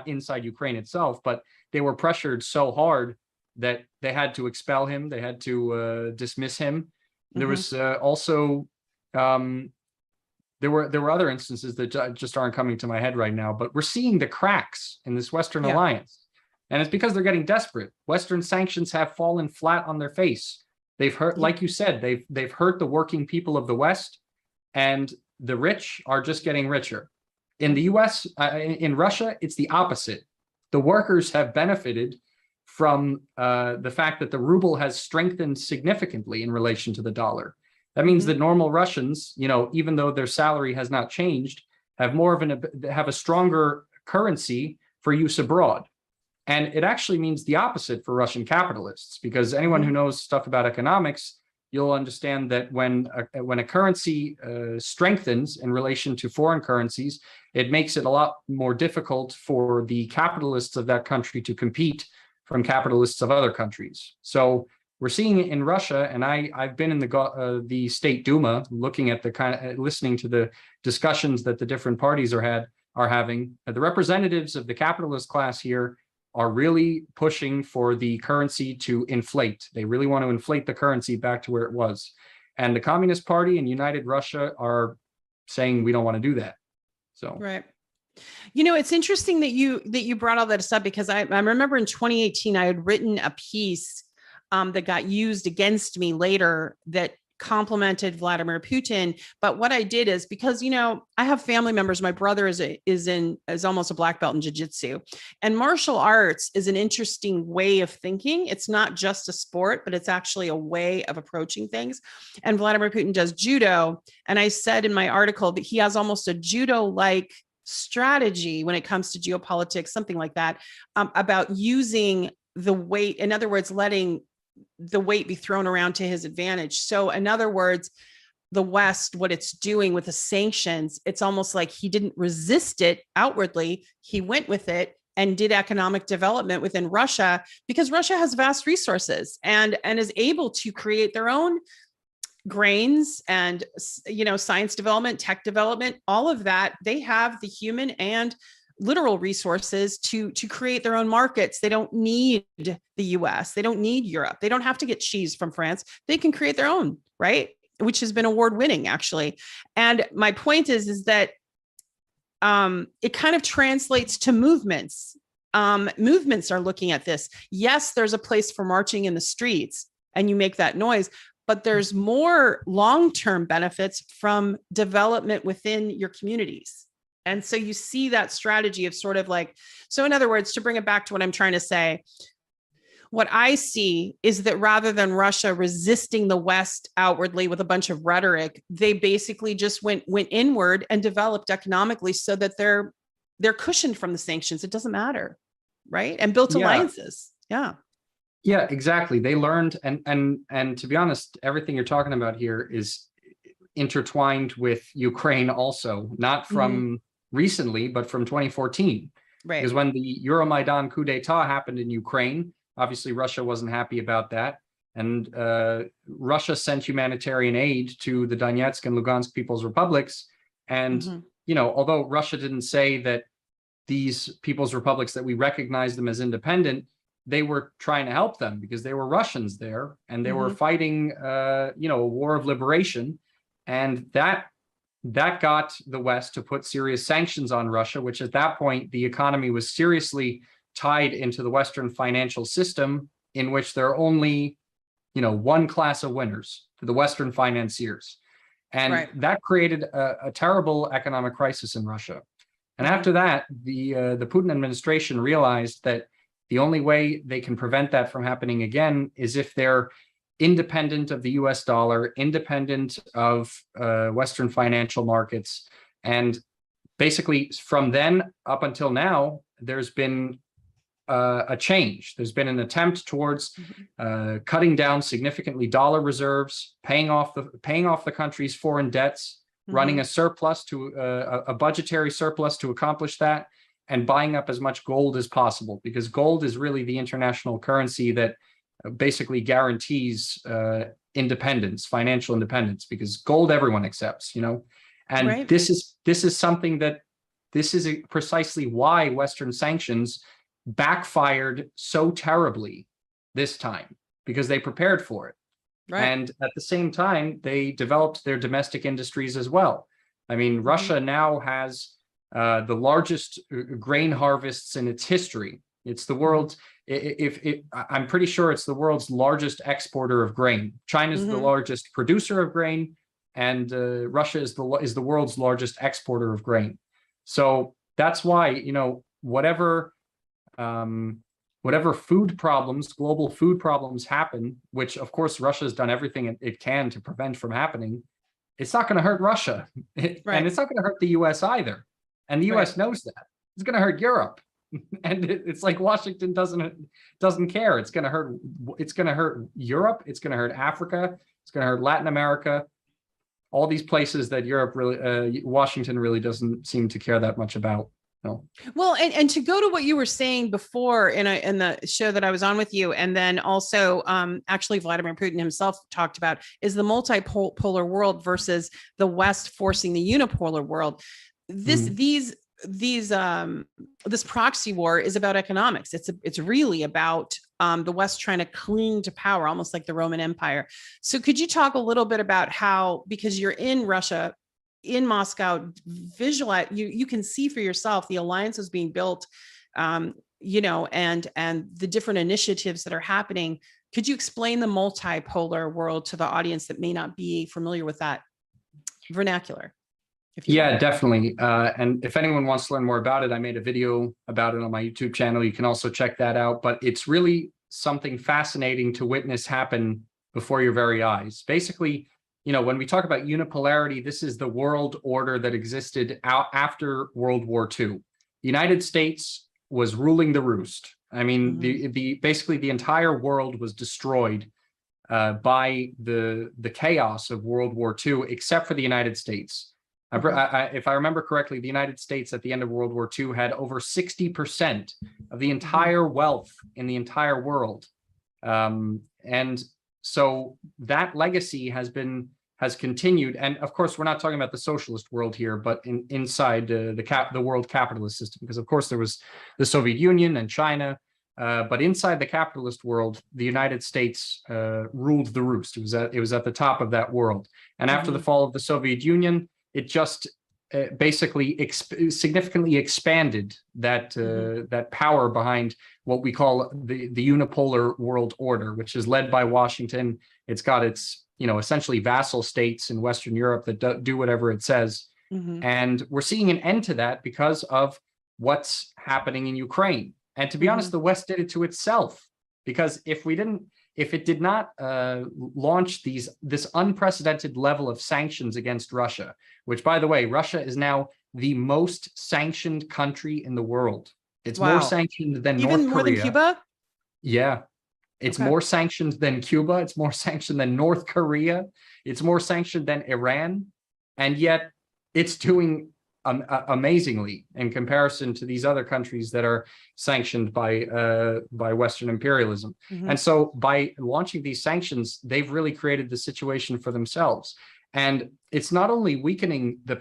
inside Ukraine itself, but they were pressured so hard that they had to expel him. They had to dismiss him. There was also there were other instances that just aren't coming to my head right now, but we're seeing the cracks in this Western alliance. And it's because they're getting desperate. Western sanctions have fallen flat on their face. They've hurt, like you said, they've hurt the working people of the West, and the rich are just getting richer. In the US, in Russia, it's the opposite. The workers have benefited from the fact that the ruble has strengthened significantly in relation to the dollar. That means that normal Russians, you know, even though their salary has not changed, have a stronger currency for use abroad. And it actually means the opposite for Russian capitalists, because anyone who knows stuff about economics, you'll understand that when a currency strengthens in relation to foreign currencies, it makes it a lot more difficult for the capitalists of that country to compete from capitalists of other countries. So we're seeing it in Russia, and I've been in the State Duma, looking at listening to the discussions that the different parties are having. The representatives of the capitalist class here are really pushing for the currency to inflate. They really want to inflate the currency back to where it was. And the Communist Party and United Russia are saying we don't want to do that. So right. You know, it's interesting that you brought all that up, because I remember in 2018 I had written a piece that got used against me later that complimented Vladimir Putin. But what I did is, because, you know, I have family members, my brother is almost a black belt in jiu-jitsu, and martial arts is an interesting way of thinking. It's not just a sport, but it's actually a way of approaching things. And Vladimir Putin does judo. And I said in my article that he has almost a judo-like strategy when it comes to geopolitics, something like that, about using the weight. In other words, letting the weight be thrown around to his advantage. So in other words, the West, what it's doing with the sanctions, it's almost like he didn't resist it outwardly. He went with it and did economic development within Russia, because Russia has vast resources and is able to create their own grains and, you know, science development, tech development, all of that. They have the human and literal resources to create their own markets. They don't need the US. They don't need Europe. They don't have to get cheese from France. They can create their own, right? Which has been award winning, actually. And my point is that it kind of translates to movements. movements are looking at this. Yes, there's a place for marching in the streets and you make that noise, but there's more long-term benefits from development within your communities. And so you see that strategy of sort of like, so in other words, to bring it back to what I'm trying to say, what I see is that rather than Russia resisting the West outwardly with a bunch of rhetoric, they basically just went inward and developed economically so that they're cushioned from the sanctions. It doesn't matter, right? And built alliances. Yeah. Yeah, exactly. They learned, and to be honest, everything you're talking about here is intertwined with Ukraine also, not from recently, but from 2014. Right. Because when the Euromaidan coup d'etat happened in Ukraine, obviously Russia wasn't happy about that. And Russia sent humanitarian aid to the Donetsk and Lugansk People's Republics. And, you know, although Russia didn't say that these People's Republics, that we recognize them as independent, they were trying to help them because they were Russians there and they were fighting, you know, a war of liberation. And that got the West to put serious sanctions on Russia, which at that point, the economy was seriously tied into the Western financial system, in which there are only, you know, one class of winners, the Western financiers. And that created a terrible economic crisis in Russia. And after that, the Putin administration realized that the only way they can prevent that from happening again is if they're independent of the US dollar, independent of Western financial markets. And basically from then up until now, there's been a change. There's been an attempt towards cutting down significantly dollar reserves, paying off the country's foreign debts, running a surplus to a budgetary surplus to accomplish that, and buying up as much gold as possible, because gold is really the international currency that basically guarantees independence, financial independence, because gold everyone accepts, you know. And this is something that precisely why Western sanctions backfired so terribly this time, because they prepared for it. And at the same time, they developed their domestic industries as well. I mean, Russia now has the largest grain harvests in its history. It's the world, I'm pretty sure it's the world's largest exporter of grain. China's the largest producer of grain, and Russia is the world's largest exporter of grain. So that's why, you know, whatever food problems, global food problems happen, which of course Russia's done everything it can to prevent from happening, it's not going to hurt Russia, and it's not going to hurt the US either. And the US knows that. It's going to hurt Europe. And it's like Washington doesn't care. It's going to hurt Europe, it's going to hurt Africa, it's going to hurt Latin America, all these places that Europe really, Washington really doesn't seem to care that much about. No. Well, and to go to what you were saying before in the show that I was on with you, and then also actually Vladimir Putin himself talked about, is the multipolar world versus the West forcing the unipolar world. This proxy war is about economics. It's really about the West trying to cling to power, almost like the Roman Empire. So could you talk a little bit about how, because you're in Russia, in Moscow, visualize, you can see for yourself the alliances being built, you know, and the different initiatives that are happening. Could you explain the multipolar world to the audience that may not be familiar with that vernacular? Yeah, definitely. And if anyone wants to learn more about it, I made a video about it on my YouTube channel. You can also check that out. But it's really something fascinating to witness happen before your very eyes. Basically, you know, when we talk about unipolarity, this is the world order that existed after World War II. The United States was ruling the roost. I mean, basically the entire world was destroyed by the chaos of World War II, except for the United States. If I remember correctly, the United States at the end of World War II had over 60% of the entire wealth in the entire world. And so that legacy has continued. And of course, we're not talking about the socialist world here, but inside the world capitalist system, because of course there was the Soviet Union and China. But inside the capitalist world, the United States ruled the roost. It was at the top of that world. And after the fall of the Soviet Union, it just basically significantly expanded that that power behind what we call the unipolar world order, which is led by Washington. It's got its, you know, essentially vassal states in Western Europe that do whatever it says. And we're seeing an end to that because of what's happening in Ukraine. And to be honest, the West did it to itself, because if it did not launch this unprecedented level of sanctions against Russia, which, by the way, Russia is now the most sanctioned country in the world. It's more sanctioned than North Korea. Even more than Cuba? Yeah. It's more sanctioned than Cuba. It's more sanctioned than North Korea. It's more sanctioned than Iran. And yet it's doing amazingly in comparison to these other countries that are sanctioned by Western imperialism. And so by launching these sanctions, they've really created the situation for themselves. And it's not only weakening the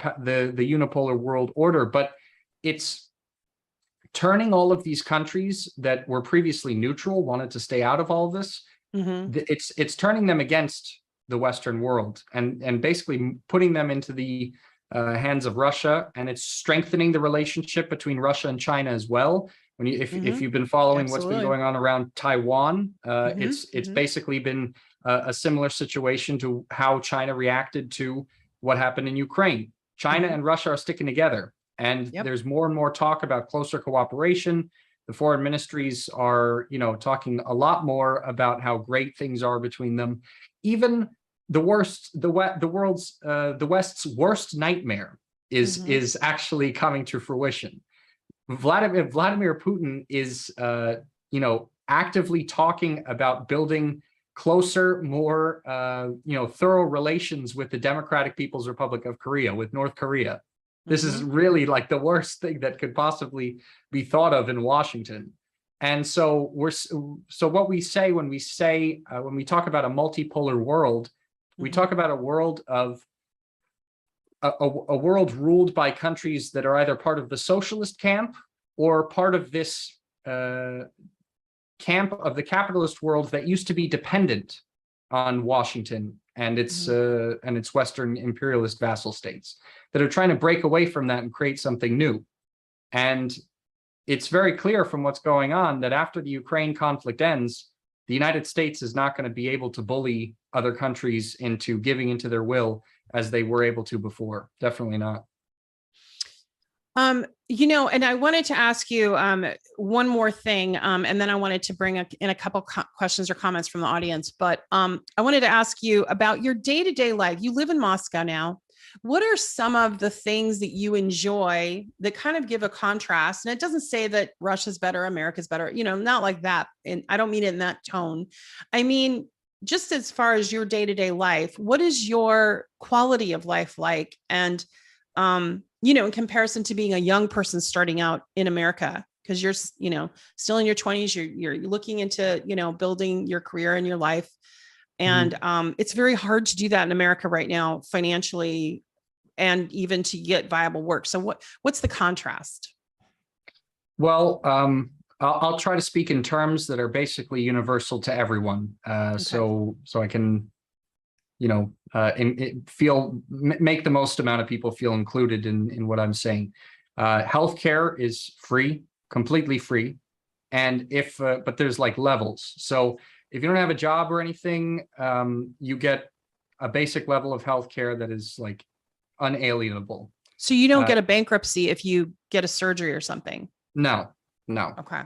unipolar world order, but it's turning all of these countries that were previously neutral, wanted to stay out of all of this. It's turning them against the Western world and basically putting them into the hands of Russia, and it's strengthening the relationship between Russia and China as well. When if you've been following what's been going on around Taiwan, it's basically been a similar situation to how China reacted to what happened in Ukraine. China and Russia are sticking together, and there's more and more talk about closer cooperation. The foreign ministries are, you know, talking a lot more about how great things are between them. Even the West's worst nightmare is actually coming to fruition. Vladimir Putin is, you know, actively talking about building closer, more, you know, thorough relations with the Democratic People's Republic of Korea, with North Korea. This is really like the worst thing that could possibly be thought of in Washington. And so what we say when we talk about a multipolar world, we talk about a world of a world ruled by countries that are either part of the socialist camp or part of this camp of the capitalist world that used to be dependent on Washington and its Western imperialist vassal states, that are trying to break away from that and create something new. And it's very clear from what's going on that after the Ukraine conflict ends, the United States is not going to be able to bully other countries into giving into their will as they were able to before. Definitely not. You know, and I wanted to ask you one more thing, and then I wanted to bring in a couple questions or comments from the audience. But I wanted to ask you about your day-to-day life. You live in Moscow now. What are some of the things that you enjoy that kind of give a contrast? And it doesn't say that Russia's better, America's better, you know, not like that. And I don't mean it in that tone. I mean, just as far as your day-to-day life, what is your quality of life like? And, you know, in comparison to being a young person starting out in America, because you're, you know, still in your 20s, you're looking into, you know, building your career and your life. And it's very hard to do that in America right now, financially, and even to get viable work. So what's the contrast? Well, I'll try to speak in terms that are basically universal to everyone. So I can, you know, make the most amount of people feel included in what I'm saying. Healthcare is free, completely free. And but there's like levels. So if you don't have a job or anything, you get a basic level of healthcare that is like unalienable. So you don't get a bankruptcy if you get a surgery or something? No. Okay.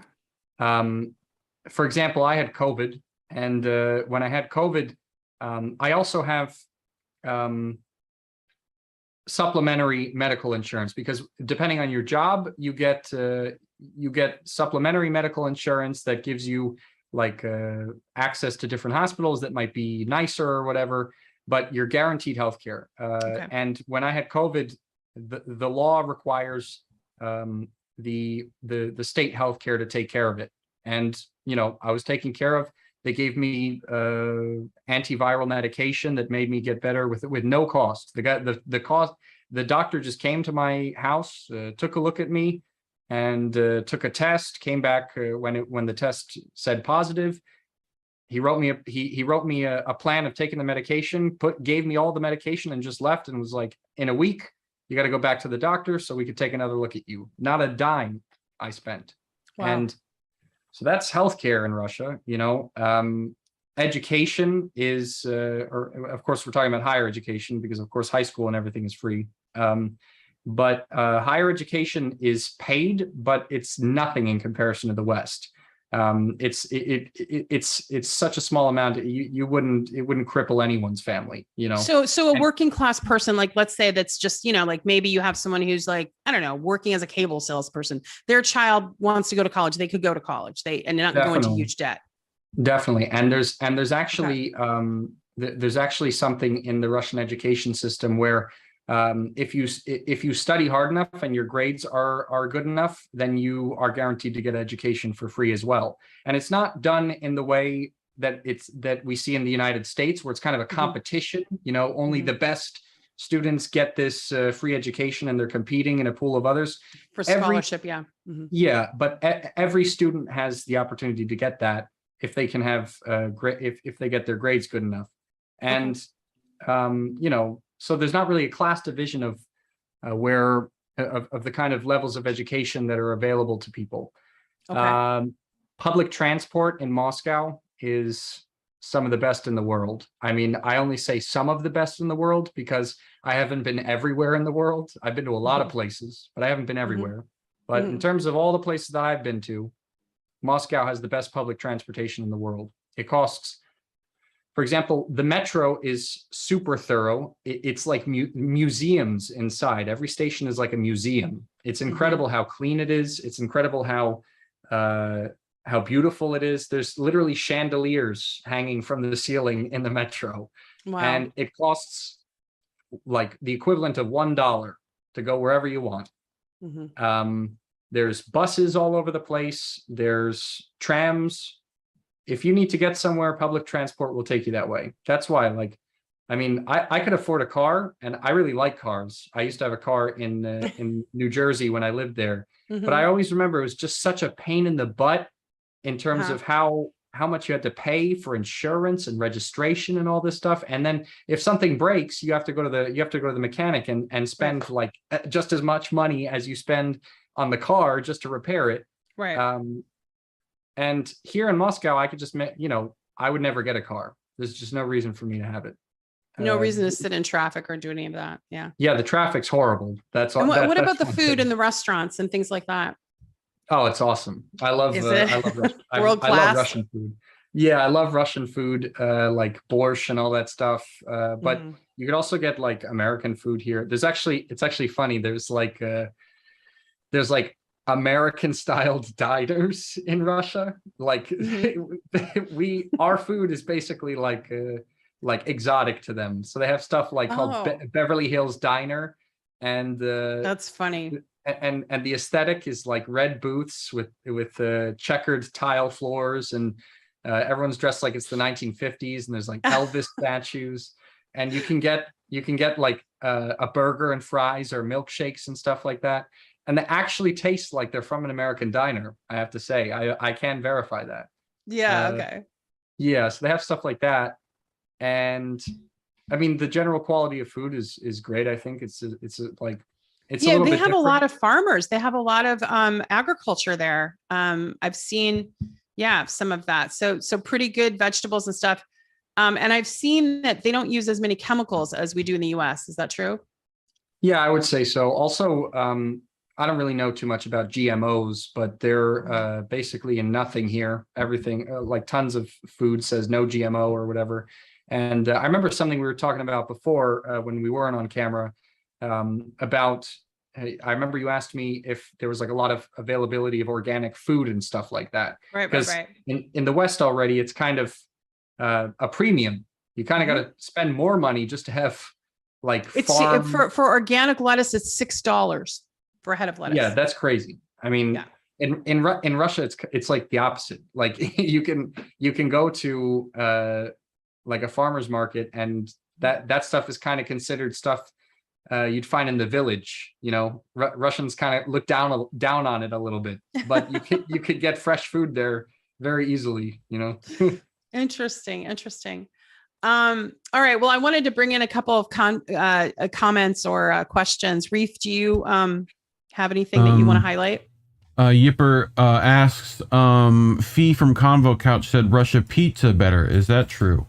For example, I had COVID, and when I had COVID, I also have supplementary medical insurance, because depending on your job, you get supplementary medical insurance that gives you like access to different hospitals that might be nicer or whatever, but you're guaranteed healthcare. And when I had COVID, the law requires the state healthcare to take care of it. And, you know, I was taken care of. They gave me antiviral medication that made me get better with no cost. The doctor just came to my house, took a look at me, and took a test, came back when the test said positive. He wrote me a plan of taking the medication, gave me all the medication, and just left, and was like, in a week, you got to go back to the doctor so we could take another look at you. Not a dime I spent. Wow. And so that's healthcare in Russia. Education is, or of course, we're talking about higher education because, of course, high school and everything is free. But higher education is paid, but it's nothing in comparison to the West. It's such a small amount. It wouldn't cripple anyone's family, So a working class person, like, let's say that's just, like maybe you have someone who's like, I don't know, working as a cable salesperson. Their child wants to go to college. They could go to college. And not go into huge debt. Definitely. And there's actually there's actually something in the Russian education system where if you study hard enough and your grades are good enough, then you are guaranteed to get education for free as well. And it's not done in the way that we see in the United States, where it's kind of a competition. Only the best students get this free education, and they're competing in a pool of others For scholarship. Yeah, but every student has the opportunity to get that if they can have if they get their grades good enough. And so there's not really a class division of the kind of levels of education that are available to people. Okay. Public transport in Moscow is some of the best in the world. I mean, I only say some of the best in the world because I haven't been everywhere in the world. I've been to a lot of places, but I haven't been everywhere. But in terms of all the places that I've been to, Moscow has the best public transportation in the world. It costs, for example, the metro is super thorough. It's like museums inside. Every station is like a museum. It's incredible how clean it is. It's incredible how beautiful it is. There's literally chandeliers hanging from the ceiling in the metro. Wow. And it costs like the equivalent of $1 to go wherever you want. There's buses all over the place. There's trams. If you need to get somewhere, public transport will take you that way. That's why, I could afford a car, and I really like cars. I used to have a car in New Jersey when I lived there, but I always remember it was just such a pain in the butt in terms of how much you had to pay for insurance and registration and all this stuff. And then if something breaks, you have to go to the mechanic and spend like just as much money as you spend on the car just to repair it. Right. And here in Moscow, I could just, I would never get a car. There's just no reason for me to have it. No reason to sit in traffic or do any of that. Yeah. Yeah, the traffic's horrible. That's all. And what about the food in the restaurants and things like that? Oh, it's awesome. I love World class? I love Russian food. Yeah, I love Russian food, like borscht and all that stuff. But you could also get like American food here. It's actually funny. There's like American styled diners in Russia. Like our food is basically like exotic to them. So they have stuff like called Beverly Hills Diner, and that's funny. And the aesthetic is like red booths with checkered tile floors, and everyone's dressed like it's the 1950s, and there's like Elvis statues, and you can get like a burger and fries or milkshakes and stuff like that. And they actually taste like they're from an American diner, I have to say. I can verify that. Yeah, okay. Yeah, so they have stuff like that. And I mean, the general quality of food is great. I think it's a little bit they have different. a lot of farmers. They have a lot of agriculture there. I've seen, some of that. So pretty good vegetables and stuff. And I've seen that they don't use as many chemicals as we do in the US. Is that true? Yeah, I would say so. Also, I don't really know too much about GMOs, but they're basically in nothing here. Everything, like tons of food says no GMO or whatever. And I remember something we were talking about before when we weren't on camera about, I remember you asked me if there was like a lot of availability of organic food and stuff like that. Right. In the West already, it's kind of a premium. You kind of got to spend more money just to have like farm. For organic lettuce, it's $6 for a head of lettuce. Yeah, that's crazy. I mean, in Russia, it's like the opposite. Like you can go to like a farmer's market, and that stuff is kind of considered stuff you'd find in the village. Russians kind of look down on it a little bit, but you could get fresh food there very easily. Interesting. All right. Well, I wanted to bring in a couple of comments or questions. Reef, do you have anything that you want to highlight? Yipper asks, Fee from Convo Couch said Russia pizza better. Is that true?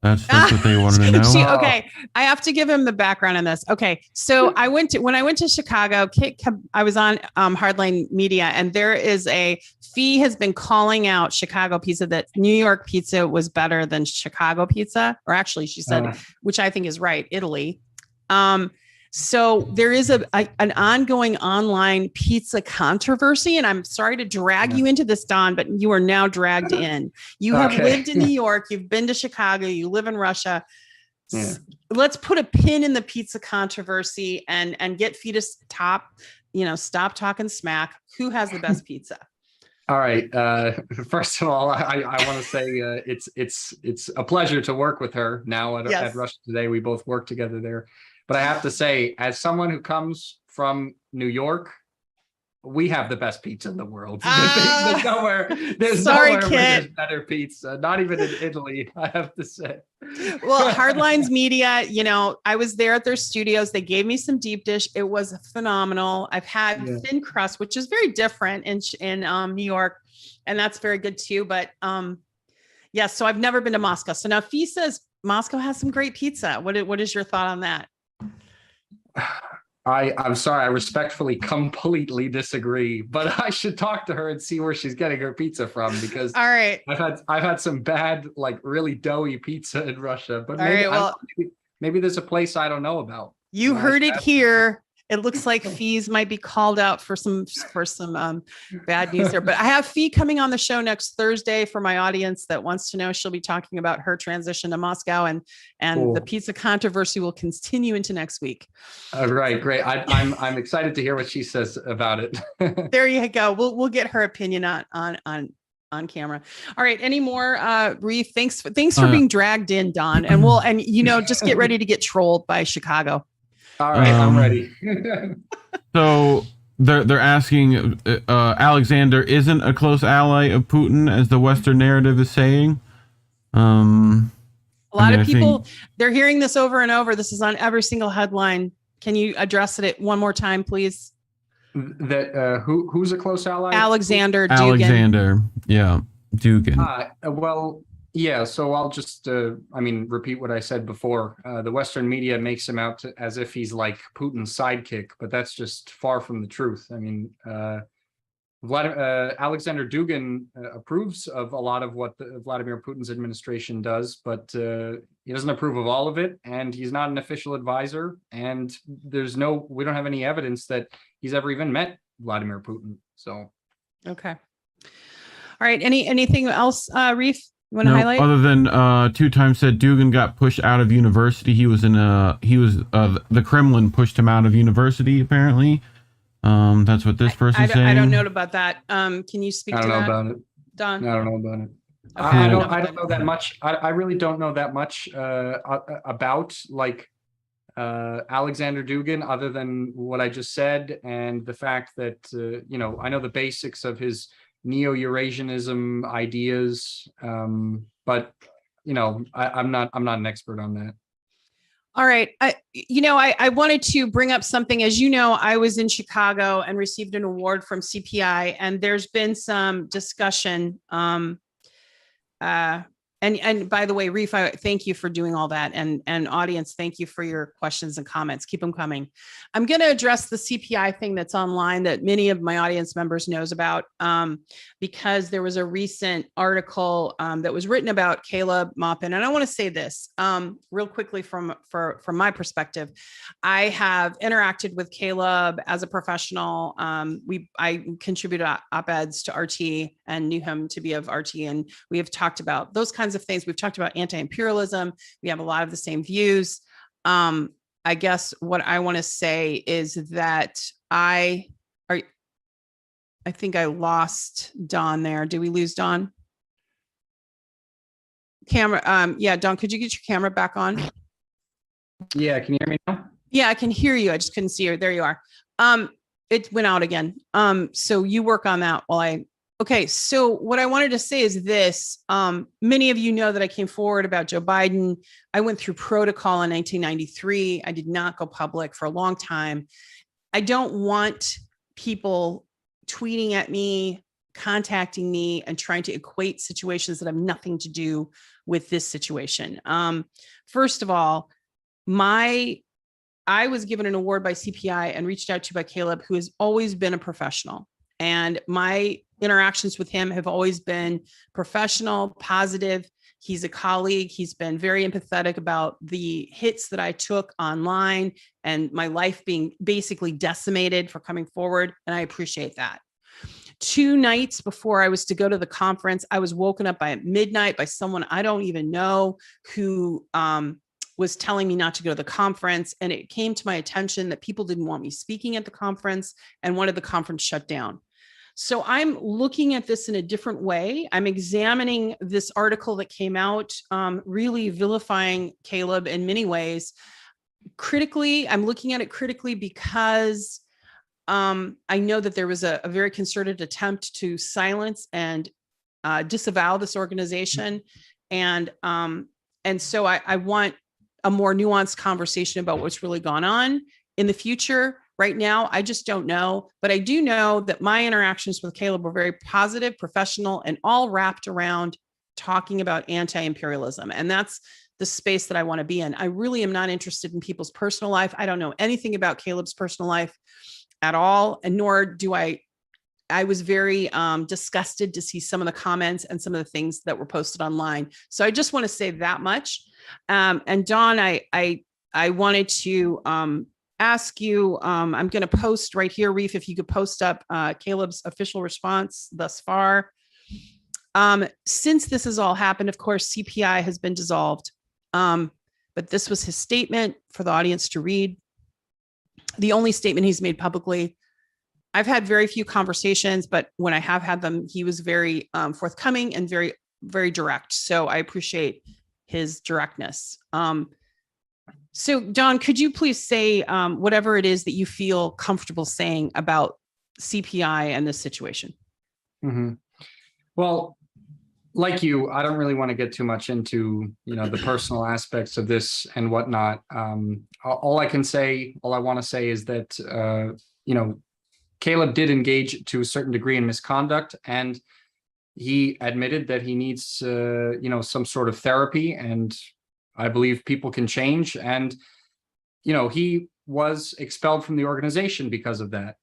That's what they wanted to know. Okay, I have to give him the background on this. Okay, so when I went to Chicago, I was on Hardline Media, and there is Fee has been calling out Chicago pizza, that New York pizza was better than Chicago pizza, or actually she said, which I think is right, Italy. So there is an ongoing online pizza controversy, and I'm sorry to drag you into this, Don, but you are now dragged in. You have lived in New York, you've been to Chicago, you live in Russia. Yeah. Let's put a pin in the pizza controversy and get Fee to stop talking smack. Who has the best pizza? All right. First of all, I want to say it's a pleasure to work with her now at Russia Today. We both work together there. But I have to say, as someone who comes from New York, we have the best pizza in the world. There's nowhere where there's better pizza. Not even in Italy, I have to say. Well, Hardlines Media, I was there at their studios. They gave me some deep dish. It was phenomenal. I've had thin crust, which is very different in New York, and that's very good too. But so I've never been to Moscow. So now Fee says Moscow has some great pizza. What is your thought on that? I'm sorry, I respectfully completely disagree, but I should talk to her and see where she's getting her pizza from, because all right, I've had some bad, like really doughy pizza in Russia, but maybe there's a place I don't know about. You heard it here. It looks like Fees might be called out for some bad news there. But I have Fee coming on the show next Thursday for my audience that wants to know. She'll be talking about her transition to Moscow, and cool. The pizza controversy will continue into next week. Right, great. I'm excited to hear what she says about it. There you go. We'll get her opinion on camera. All right. Any more, Reef? Thanks for being dragged in, Don. And just get ready to get trolled by Chicago. All right, I'm ready. So they're asking, Alexander isn't a close ally of Putin, as the Western narrative is saying. A lot of people, they're hearing this over and over. This is on every single headline. Can you address it one more time, please? That who's a close ally? Alexander Dugan. Alexander, Dugan. So I'll just, repeat what I said before. The Western media makes him out as if he's like Putin's sidekick, but that's just far from the truth. I mean, Alexander Dugan approves of a lot of what Vladimir Putin's administration does, but he doesn't approve of all of it, and he's not an official advisor, and we don't have any evidence that he's ever even met Vladimir Putin. So, okay. All right. Anything else, Reef? You want to highlight? Other than 2 times said Dugan got pushed out of university. The Kremlin pushed him out of university, apparently. That's what this person's saying. I don't know about that. Can you speak to that? I don't know about it. Don? I don't know about it. Okay, I don't know that much. I really don't know that much about Alexander Dugan, other than what I just said, and the fact that I know the basics of his neo-Eurasianism ideas, but I'm not an expert on that. All right. I wanted to bring up something. As you know, I was in Chicago and received an award from CPI, and there's been some discussion. And by the way, Reef, I thank you for doing all that. And audience, thank you for your questions and comments. Keep them coming. I'm going to address the CPI thing that's online that many of my audience members knows about, because there was a recent article that was written about Caleb Maupin. And I want to say this real quickly from my perspective. I have interacted with Caleb as a professional. I contributed op-eds to RT and knew him to be of RT. And we have talked about those kinds of things. We've talked about anti-imperialism. We have a lot of the same views. I guess what I want to say is that I think I lost Don there. Did we lose Don? Camera. Yeah, Don, could you get your camera back on? Yeah, can you hear me now? Yeah, I can hear you. I just couldn't see you. There you are. It went out again. So you work on that while I Okay, so what I wanted to say is this. Many of you know that I came forward about Joe Biden. I went through protocol in 1993. I did not go public for a long time. I don't want people tweeting at me, contacting me, and trying to equate situations that have nothing to do with this situation. First of all, I was given an award by CPI and reached out to by Caleb, who has always been a professional. And my interactions with him have always been professional, positive. He's a colleague. He's been very empathetic about the hits that I took online and my life being basically decimated for coming forward. And I appreciate that. 2 nights before I was to go to the conference, I was woken up by midnight by someone I don't even know who was telling me not to go to the conference. And it came to my attention that people didn't want me speaking at the conference and wanted the conference shut down. So I'm looking at this in a different way. I'm examining this article that came out, really vilifying Caleb in many ways. Critically, I'm looking at it critically because I know that there was a very concerted attempt to silence and disavow this organization. And so I want a more nuanced conversation about what's really gone on in the future. Right now, I just don't know, but I do know that my interactions with Caleb were very positive, professional, and all wrapped around talking about anti-imperialism. And that's the space that I want to be in. I really am not interested in people's personal life. I don't know anything about Caleb's personal life at all, and nor do I was very disgusted to see some of the comments and some of the things that were posted online. So I just want to say that much. And Don, I wanted to ask you, I'm going to post right here, Reef, if you could post up Caleb's official response thus far. Since this has all happened, of course, CPI has been dissolved. But this was his statement for the audience to read. The only statement he's made publicly. I've had very few conversations, but when I have had them, he was very forthcoming and very, very direct. So I appreciate his directness. So Don, could you please say whatever it is that you feel comfortable saying about CPI and this situation? Mm-hmm. Well, like you, I don't really want to get too much into, the personal aspects of this and whatnot. All I want to say is that, Caleb did engage to a certain degree in misconduct, and he admitted that he needs, some sort of therapy, and I believe people can change. And, he was expelled from the organization because of that.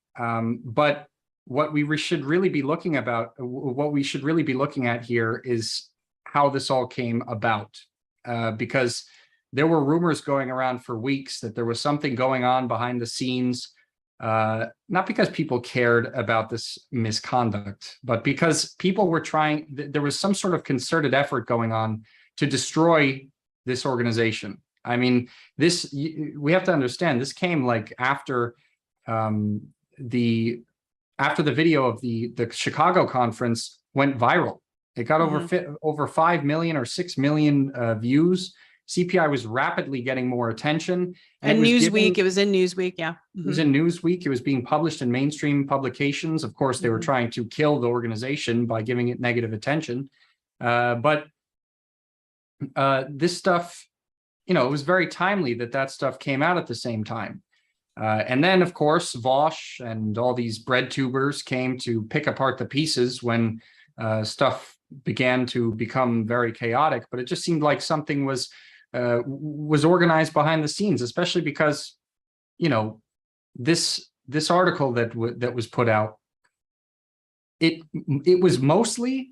But what we should really be looking at here is how this all came about, because there were rumors going around for weeks that there was something going on behind the scenes. Not because people cared about this misconduct, but because people were there was some sort of concerted effort going on to destroy this organization. I mean, we have to understand, this came like after the video of the Chicago conference went viral. It got over 5 million or 6 million views. CPI was rapidly getting more attention. And Newsweek, it was in Newsweek, yeah. It was in Newsweek. It was being published in mainstream publications. Of course, they were trying to kill the organization by giving it negative attention. But this stuff, it was very timely that stuff came out at the same time. And then, of course, Vosh and all these bread tubers came to pick apart the pieces when stuff began to become very chaotic. But it just seemed like something was organized behind the scenes, especially because, this article that was put out, it was mostly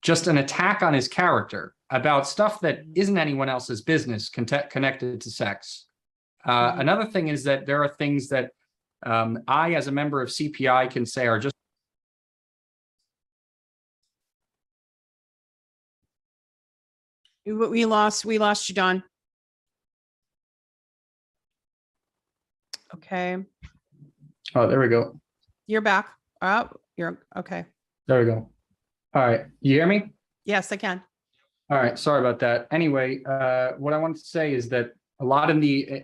just an attack on his character about stuff that isn't anyone else's business connected to sex. Another thing is that there are things that I, as a member of CPI, can say are just. We lost you, Don. Okay. Oh, there we go. You're back. Oh, you're okay. There we go. All right. You hear me? Yes, I can. All right. Sorry about that. Anyway, what I wanted to say is that a lot of the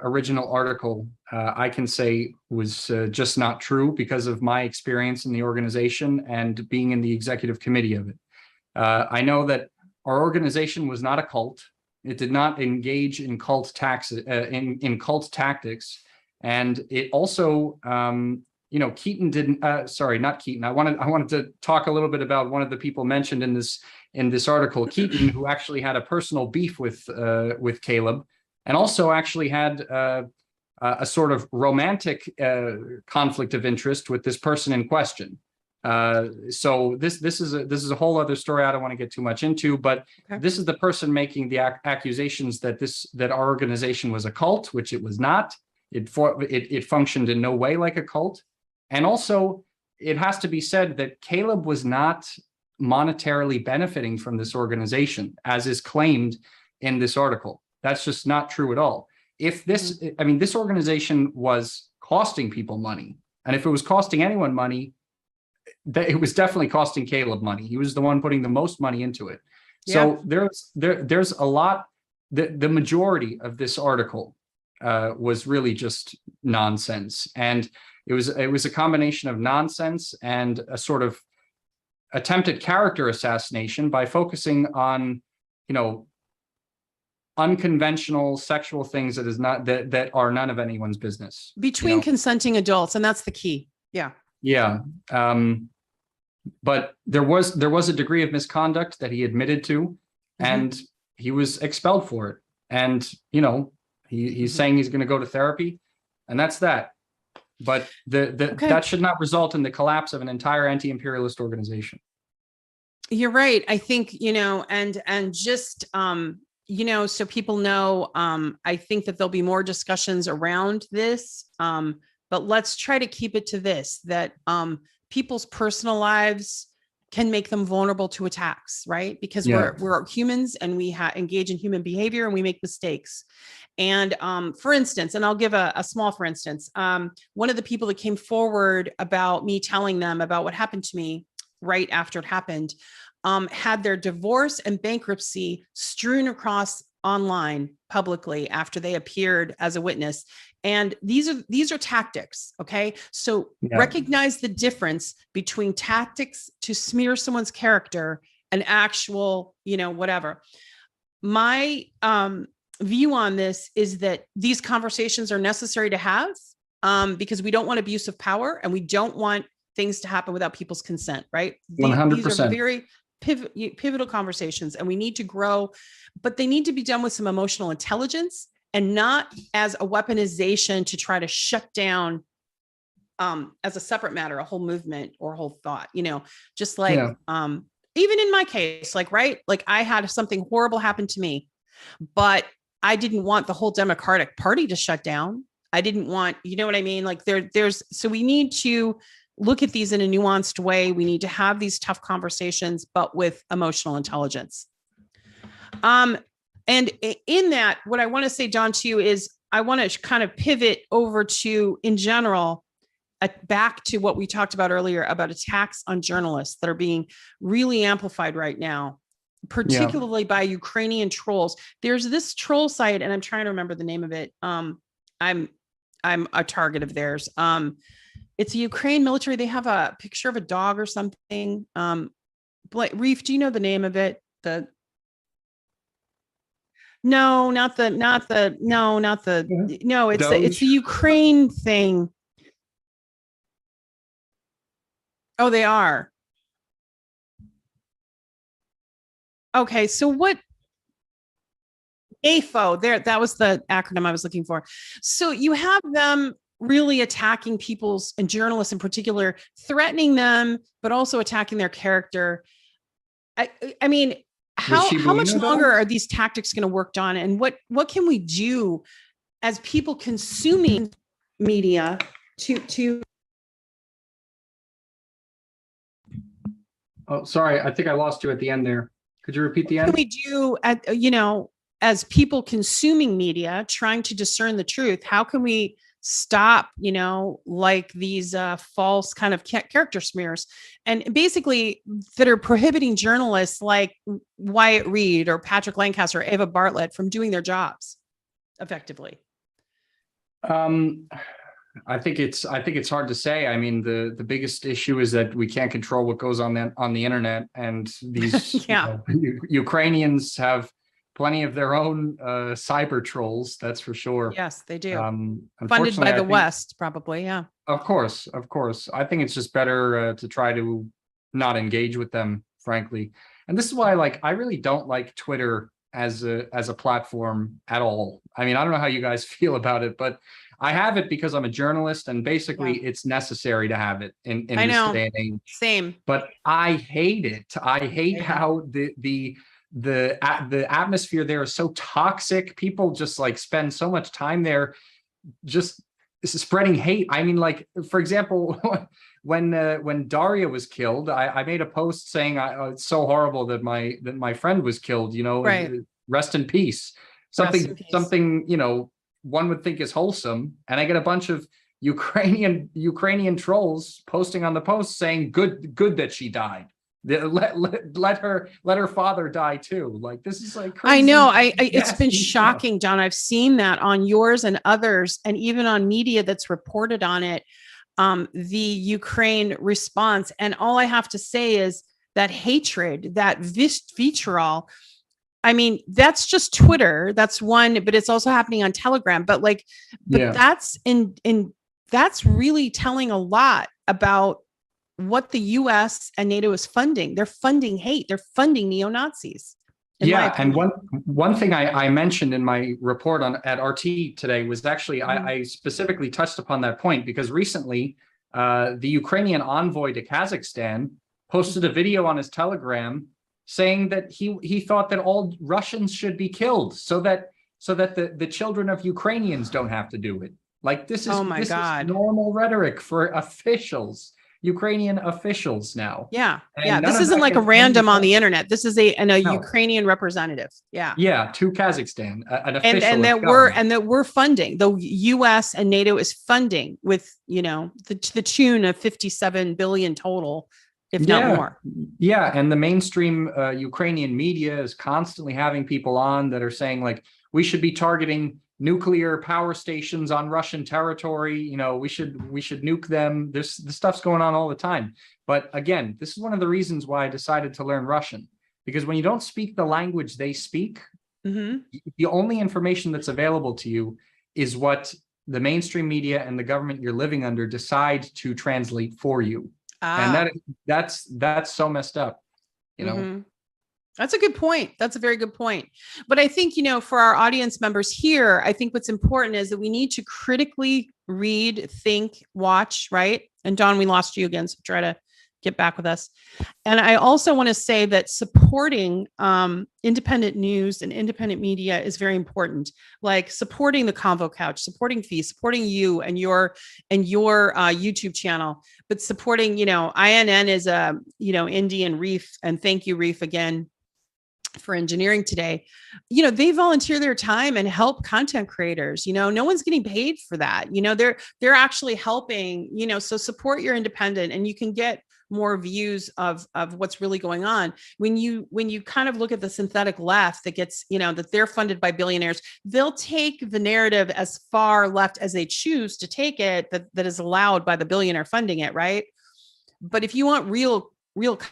original article, I can say was just not true because of my experience in the organization and being in the executive committee of it. I know that our organization was not a cult. It did not engage in cult cult tactics, and it also, Keaton didn't. Sorry, not Keaton. I wanted to talk a little bit about one of the people mentioned in this article, Keaton, who actually had a personal beef with Caleb, and also actually had a sort of romantic conflict of interest with this person in question. So this is a whole other story I don't want to get too much into, but okay. This is the person making the accusations that our organization was a cult, which it was not. It functioned in no way like a cult. And also, it has to be said that Caleb was not monetarily benefiting from this organization, as is claimed in this article. That's just not true at all. If this, I mean, this organization was costing people money, and if it was costing anyone money, it was definitely costing Caleb money. He was the one putting the most money into it. Yeah. So there's a lot. The majority of this article was really just nonsense, and it was a combination of nonsense and a sort of attempted character assassination by focusing on, unconventional sexual things that are none of anyone's business between consenting adults, and that's the key. Yeah. But there was a degree of misconduct that he admitted to, and he was expelled for it. And he's saying he's going to go to therapy, and that's that. But that should not result in the collapse of an entire anti-imperialist organization. You're right. I think, and just, so people know, I think that there'll be more discussions around this, but let's try to keep it to this, that people's personal lives can make them vulnerable to attacks, right? Because we're humans, and we engage in human behavior, and we make mistakes. And for instance, and I'll give a small for instance, one of the people that came forward about me telling them about what happened to me right after it happened, had their divorce and bankruptcy strewn across online publicly after they appeared as a witness. And these are tactics. Okay. So recognize the difference between tactics to smear someone's character and actual, whatever. My view on this is that these conversations are necessary to have, because we don't want abuse of power, and we don't want things to happen without people's consent, right? 100%. These are very pivotal conversations, and we need to grow, but they need to be done with some emotional intelligence and not as a weaponization to try to shut down, as a separate matter, a whole movement or a whole thought, just like, even in my case, like I had something horrible happen to me, but I didn't want the whole Democratic Party to shut down. I didn't want, what I mean? Like so we need to look at these in a nuanced way. We need to have these tough conversations, but with emotional intelligence. And in that, what I want to say, Don, to you is I want to kind of pivot over to, in general, back to what we talked about earlier about attacks on journalists that are being really amplified right now, particularly by Ukrainian trolls. There's this troll site, and I'm trying to remember the name of it. I'm a target of theirs. It's a Ukraine military. They have a picture of a dog or something. Reef, do you know the name of it? No, it's a Ukraine thing. Oh, they are. Okay, so what? AFO, that was the acronym I was looking for. So you have them really attacking people's, and journalists in particular, threatening them, but also attacking their character. I mean, how much longer are these tactics going to work, Don? And what can we do as people consuming media to? Oh, sorry, I think I lost you at the end there. Could you repeat the end? What can we do as people consuming media, trying to discern the truth? How can we stop, like these false kind of character smears, and basically that are prohibiting journalists like Wyatt Reade or Patrick Lancaster or Ava Bartlett from doing their jobs effectively? I think it's hard to say. I mean, the biggest issue is that we can't control what goes on the internet, and these Ukrainians have plenty of their own cyber trolls. That's for sure. Yes, they do. Funded by the West, probably. Yeah. Of course. I think it's just better to try to not engage with them, frankly. And this is why, I really don't like Twitter as a platform at all. I mean, I don't know how you guys feel about it, but I have it because I'm a journalist, and basically it's necessary to have it in this day and age. Same. But I hate it. I hate how the atmosphere there is so toxic. People just spend so much time there just spreading hate. I mean, for example, when Daria was killed, I made a post saying it's so horrible that my friend was killed, right. Rest in peace. Something one would think is wholesome, and I get a bunch of Ukrainian trolls posting on the post saying good that she died. Let her father die too. This is crazy. I know. It's been shocking, John. I've seen that on yours and others, and even on media that's reported on it. The Ukraine response, and all I have to say is that hatred, that vitriol. I mean, that's just Twitter. That's one, but it's also happening on Telegram. But that's that's really telling a lot about what the US and NATO is funding. They're funding hate. They're funding neo-Nazis. Yeah, and one thing I mentioned in my report at RT today was actually I specifically touched upon that point because recently the Ukrainian envoy to Kazakhstan posted a video on his Telegram saying that he thought that all Russians should be killed so that the children of Ukrainians don't have to do it. This is is normal rhetoric for officials. Ukrainian officials now. Yeah. This isn't a random on the internet. This is a Ukrainian representative. Yeah. Yeah. To Kazakhstan, an official. And that we're funding. The US and NATO is funding with, the tune of 57 billion total, if not more. Yeah. And the mainstream Ukrainian media is constantly having people on that are saying we should be targeting nuclear power stations on Russian territory. We should nuke them. This stuff's going on all the time. But again, this is one of the reasons why I decided to learn Russian, because when you don't speak the language they speak, the only information that's available to you is what the mainstream media and the government you're living under decide to translate for you. And that's so messed up, That's a good point. That's a very good point. But I think, for our audience members here, I think what's important is that we need to critically read, think, watch, right? And Don, we lost you again, so try to get back with us. And I also want to say that supporting independent news and independent media is very important. Supporting the Convo Couch, supporting Fee, supporting you and your YouTube channel, but supporting, INN is Indy and Reef, and thank you, Reef, again for engineering today. They volunteer their time and help content creators. No one's getting paid for that. They're actually helping. So support your independent, and you can get more views of what's really going on. When you kind of look at the synthetic left that gets, that they're funded by billionaires, they'll take the narrative as far left as they choose to take it, that is allowed by the billionaire funding it, right? But if you want real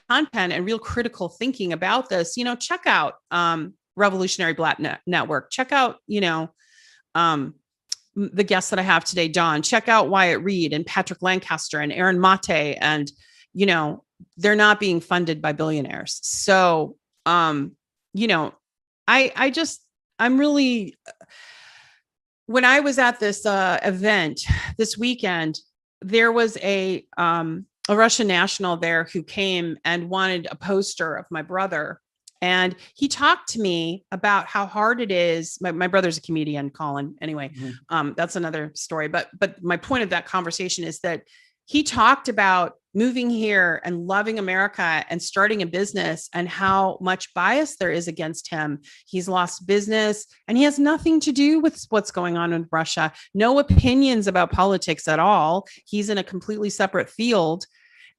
content and real critical thinking about this, check out Revolutionary Black Network. Check out, the guests that I have today, Don. Check out Wyatt Reade and Patrick Lancaster and Aaron Mate, and they're not being funded by billionaires. So, I'm really, when I was at this event this weekend, there was a Russian national there who came and wanted a poster of my brother. And he talked to me about how hard it is. My brother's a comedian, Colin. Anyway, that's another story. But my point of that conversation is that he talked about moving here and loving America and starting a business and how much bias there is against him. He's lost business and he has nothing to do with what's going on in Russia. No opinions about politics at all. He's in a completely separate field.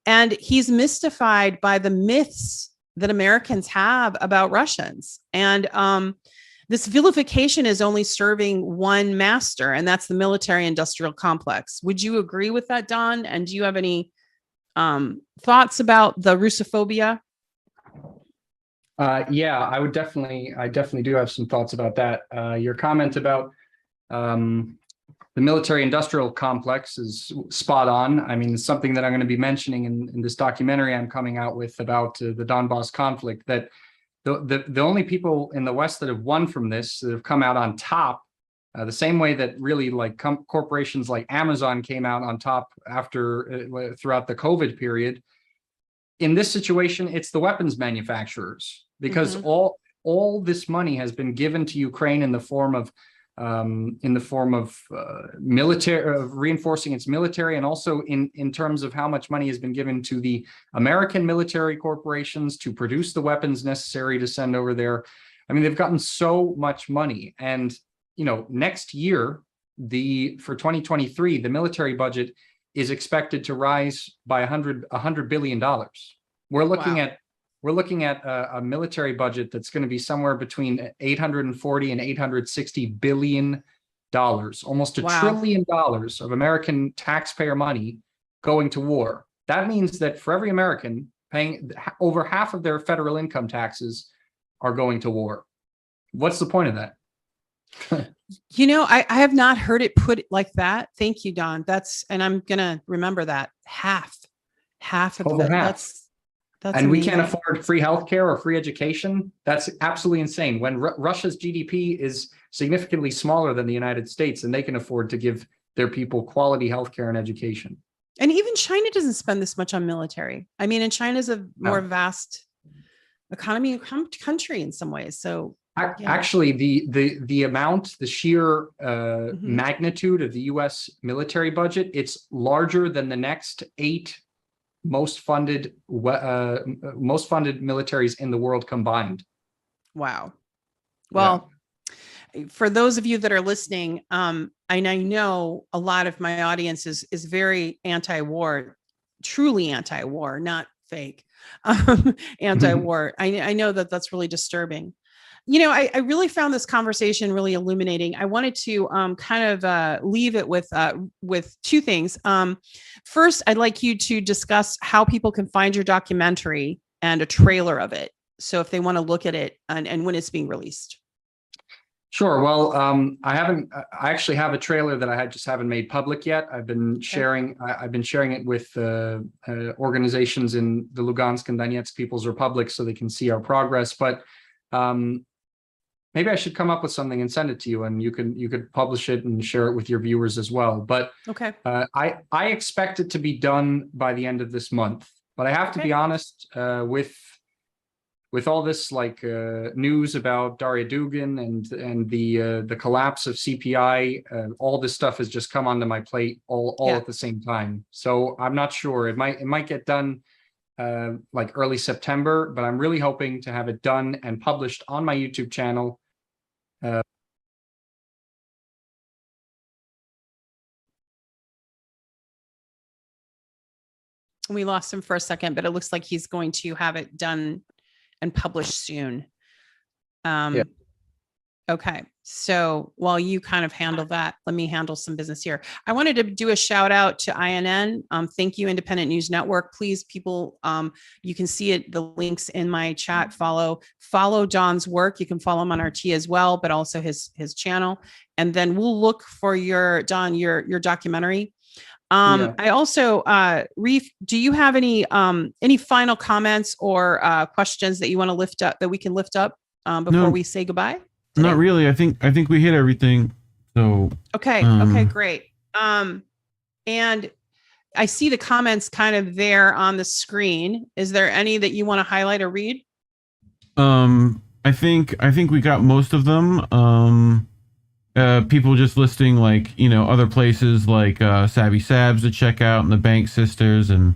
And he's mystified by the myths that Americans have about Russians. And this vilification is only serving one master, and that's the military industrial complex. Would you agree with that, Don? And do you have any thoughts about the Russophobia? Yeah, I definitely do have some thoughts about that. Your comment about the military industrial complex is spot on. I mean, it's something that I'm going to be mentioning in this documentary I'm coming out with about the Donbass conflict, that the only people in the West that have won from this, that have come out on top, the same way that really like corporations like Amazon came out on top after throughout the COVID period. In this situation, it's the weapons manufacturers, because all this money has been given to Ukraine in the form of military, reinforcing its military, and also in terms of how much money has been given to the American military corporations to produce the weapons necessary to send over there. I mean, they've gotten so much money. And, you know, next year, for 2023, the military budget is expected to rise by $100 billion. We're looking at a military budget that's going to be somewhere between 840 and 860 billion dollars, almost $1 trillion of American taxpayer money going to war. That means that for every American, paying over half of their federal income taxes are going to war. What's the point of that? You know, I have not heard it put like that. Thank you, Don. And I'm going to remember that. Half of over that. Half. That's and amazing. We can't afford free healthcare or free education. That's absolutely insane. When Russia's GDP is significantly smaller than the United States, and they can afford to give their people quality healthcare and education. And even China doesn't spend this much on military. I mean, and China's a more vast economy country in some ways. So actually, the amount, the sheer magnitude of the U.S. military budget, it's larger than the next 8 most funded militaries in the world combined. Wow. Well, for those of you that are listening, and I know a lot of my audience is very anti-war, truly anti-war, not fake anti-war. I know that that's really disturbing. You know, I really found this conversation really illuminating. I wanted to leave it with 2 things. First, I'd like you to discuss how people can find your documentary and a trailer of it. So if they want to look at it and when it's being released. Sure. Well, I actually have a trailer that I just haven't made public yet. I've been sharing it with organizations in the Lugansk and Donetsk People's Republic so they can see our progress. But maybe I should come up with something and send it to you, and you could publish it and share it with your viewers as well. But I expect it to be done by the end of this month. But I have to be honest, with all this news about Daria Dugan and the collapse of CPI, all this stuff has just come onto my plate all at the same time. So I'm not sure. It might get done early September, but I'm really hoping to have it done and published on my YouTube channel. We lost him for a second, but it looks like he's going to have it done and published soon. Okay. So while you kind of handle that, let me handle some business here. I wanted to do a shout out to INN. Thank you, Independent News Network. Please, people, you can see it, the links in my chat. Follow Don's work. You can follow him on RT as well, but also his channel. And then we'll look for your documentary. I also, Reef, do you have any final comments or questions that you want to lift up, that we can lift up before we say goodbye? Today? Not really. I think we hit everything. So okay, great. And I see the comments kind of there on the screen. Is there any that you want to highlight or read? I think we got most of them. people just listing like, you know, other places like Savvy Sabs to check out and the Bank Sisters and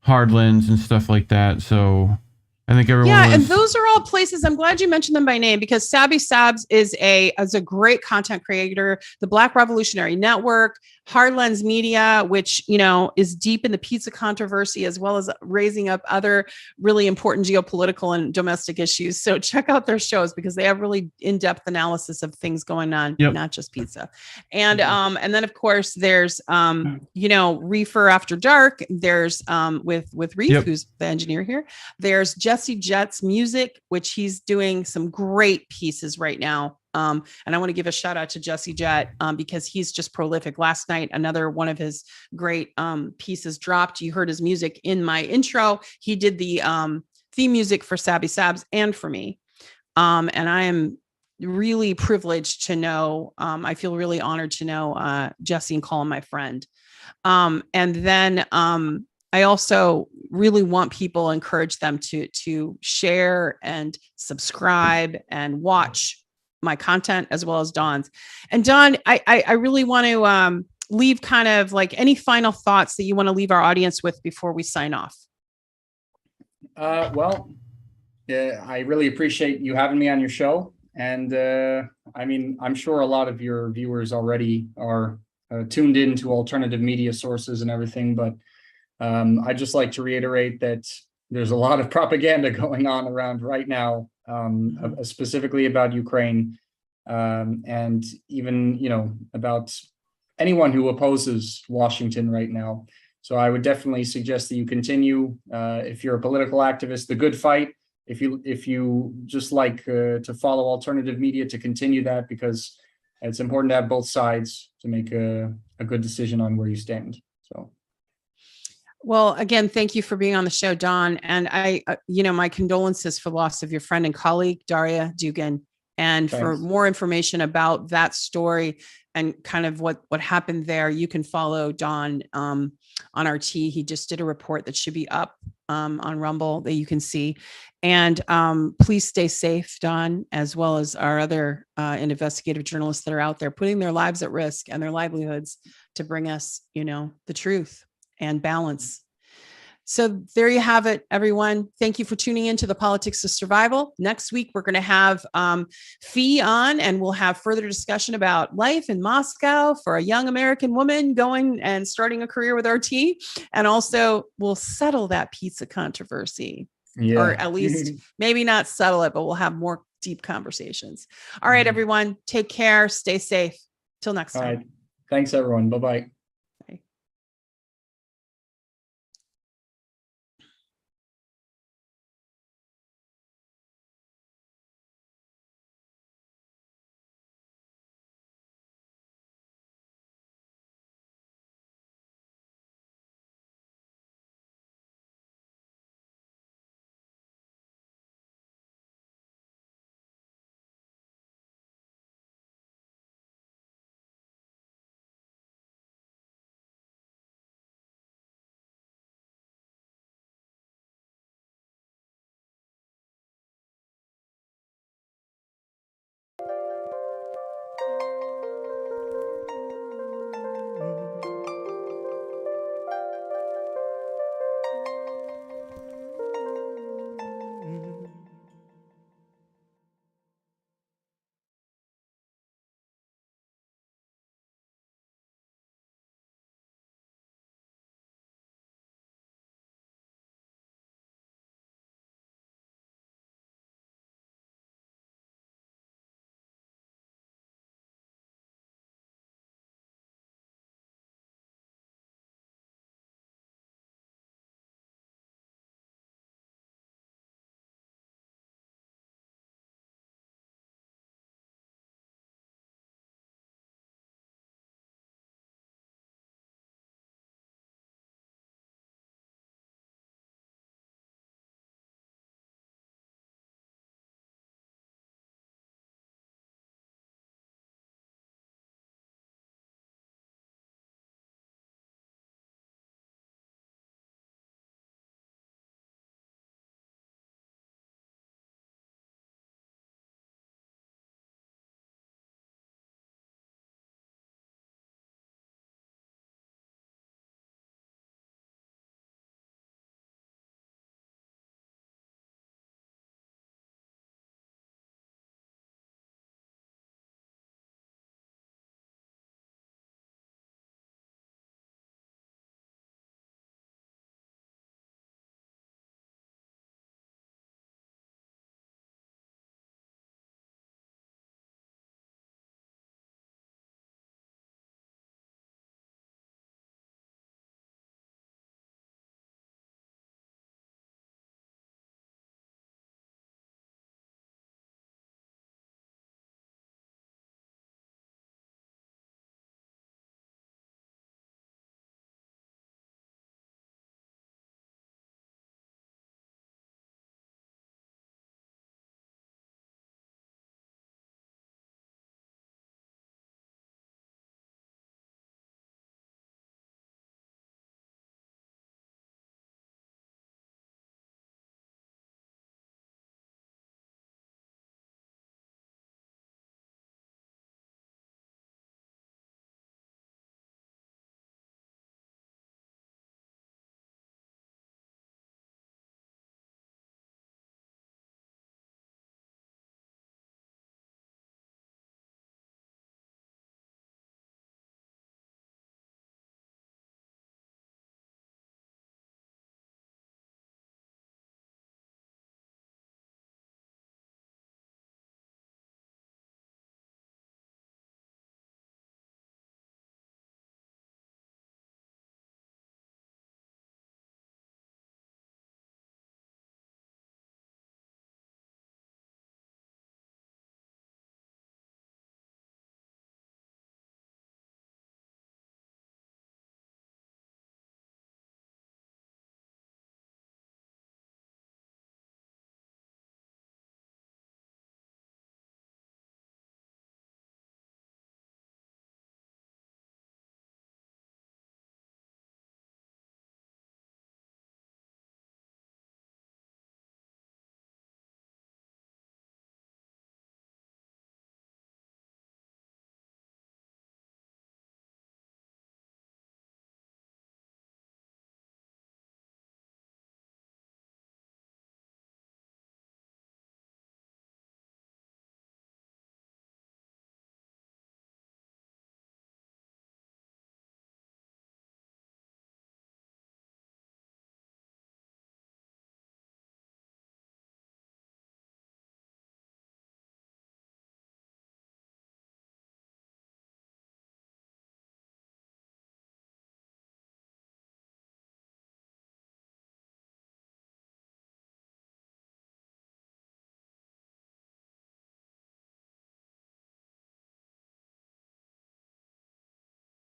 Hardlands and stuff like that. So I think everyone and those are all places. I'm glad you mentioned them by name, because Savvy Sabs is a great content creator. The Black Revolutionary Network, Hardlands Media, which, you know, is deep in the pizza controversy, as well as raising up other really important geopolitical and domestic issues. So check out their shows, because they have really in-depth analysis of things going on, not just pizza. And then of course there's you know, Reefer After Dark. There's with Reef, who's the engineer here. There's Jesse Jet's Music, which he's doing some great pieces right now. And I want to give a shout out to Jesse Jet because he's just prolific. Last night, another one of his great pieces dropped. You heard his music in my intro. He did the theme music for Savvy Sabs and for me. And I am really privileged to know, I feel really honored to know Jesse and call him my friend. And then I also really want people, encourage them to share and subscribe and watch my content as well as Don's. And Don, I really want to leave kind of like any final thoughts that you want to leave our audience with before we sign off. Well, I really appreciate you having me on your show. And I mean, I'm sure a lot of your viewers already are tuned into alternative media sources and everything, but I'd just like to reiterate that there's a lot of propaganda going on around right now, specifically about Ukraine, and even, you know, about anyone who opposes Washington right now. So I would definitely suggest that you continue, if you're a political activist, the good fight. If you just like to follow alternative media, to continue that, because it's important to have both sides to make a good decision on where you stand. So. Well, again, thank you for being on the show, Don. And I, you know, my condolences for the loss of your friend and colleague, Daria Dugan. And Thanks. For more information about that story and kind of what happened there, you can follow Don on RT. He just did a report that should be up on Rumble that you can see. And please stay safe, Don, as well as our other investigative journalists that are out there putting their lives at risk and their livelihoods to bring us, you know, the truth and balance. So there you have it, everyone. Thank you for tuning in to the Politics of Survival. Next week, we're going to have Fee on, and we'll have further discussion about life in Moscow for a young American woman going and starting a career with RT. And also we'll settle that pizza controversy, or at least maybe not settle it, but we'll have more deep conversations. All right, everyone, take care. Stay safe. Till next time. All right. Thanks, everyone. Bye-bye.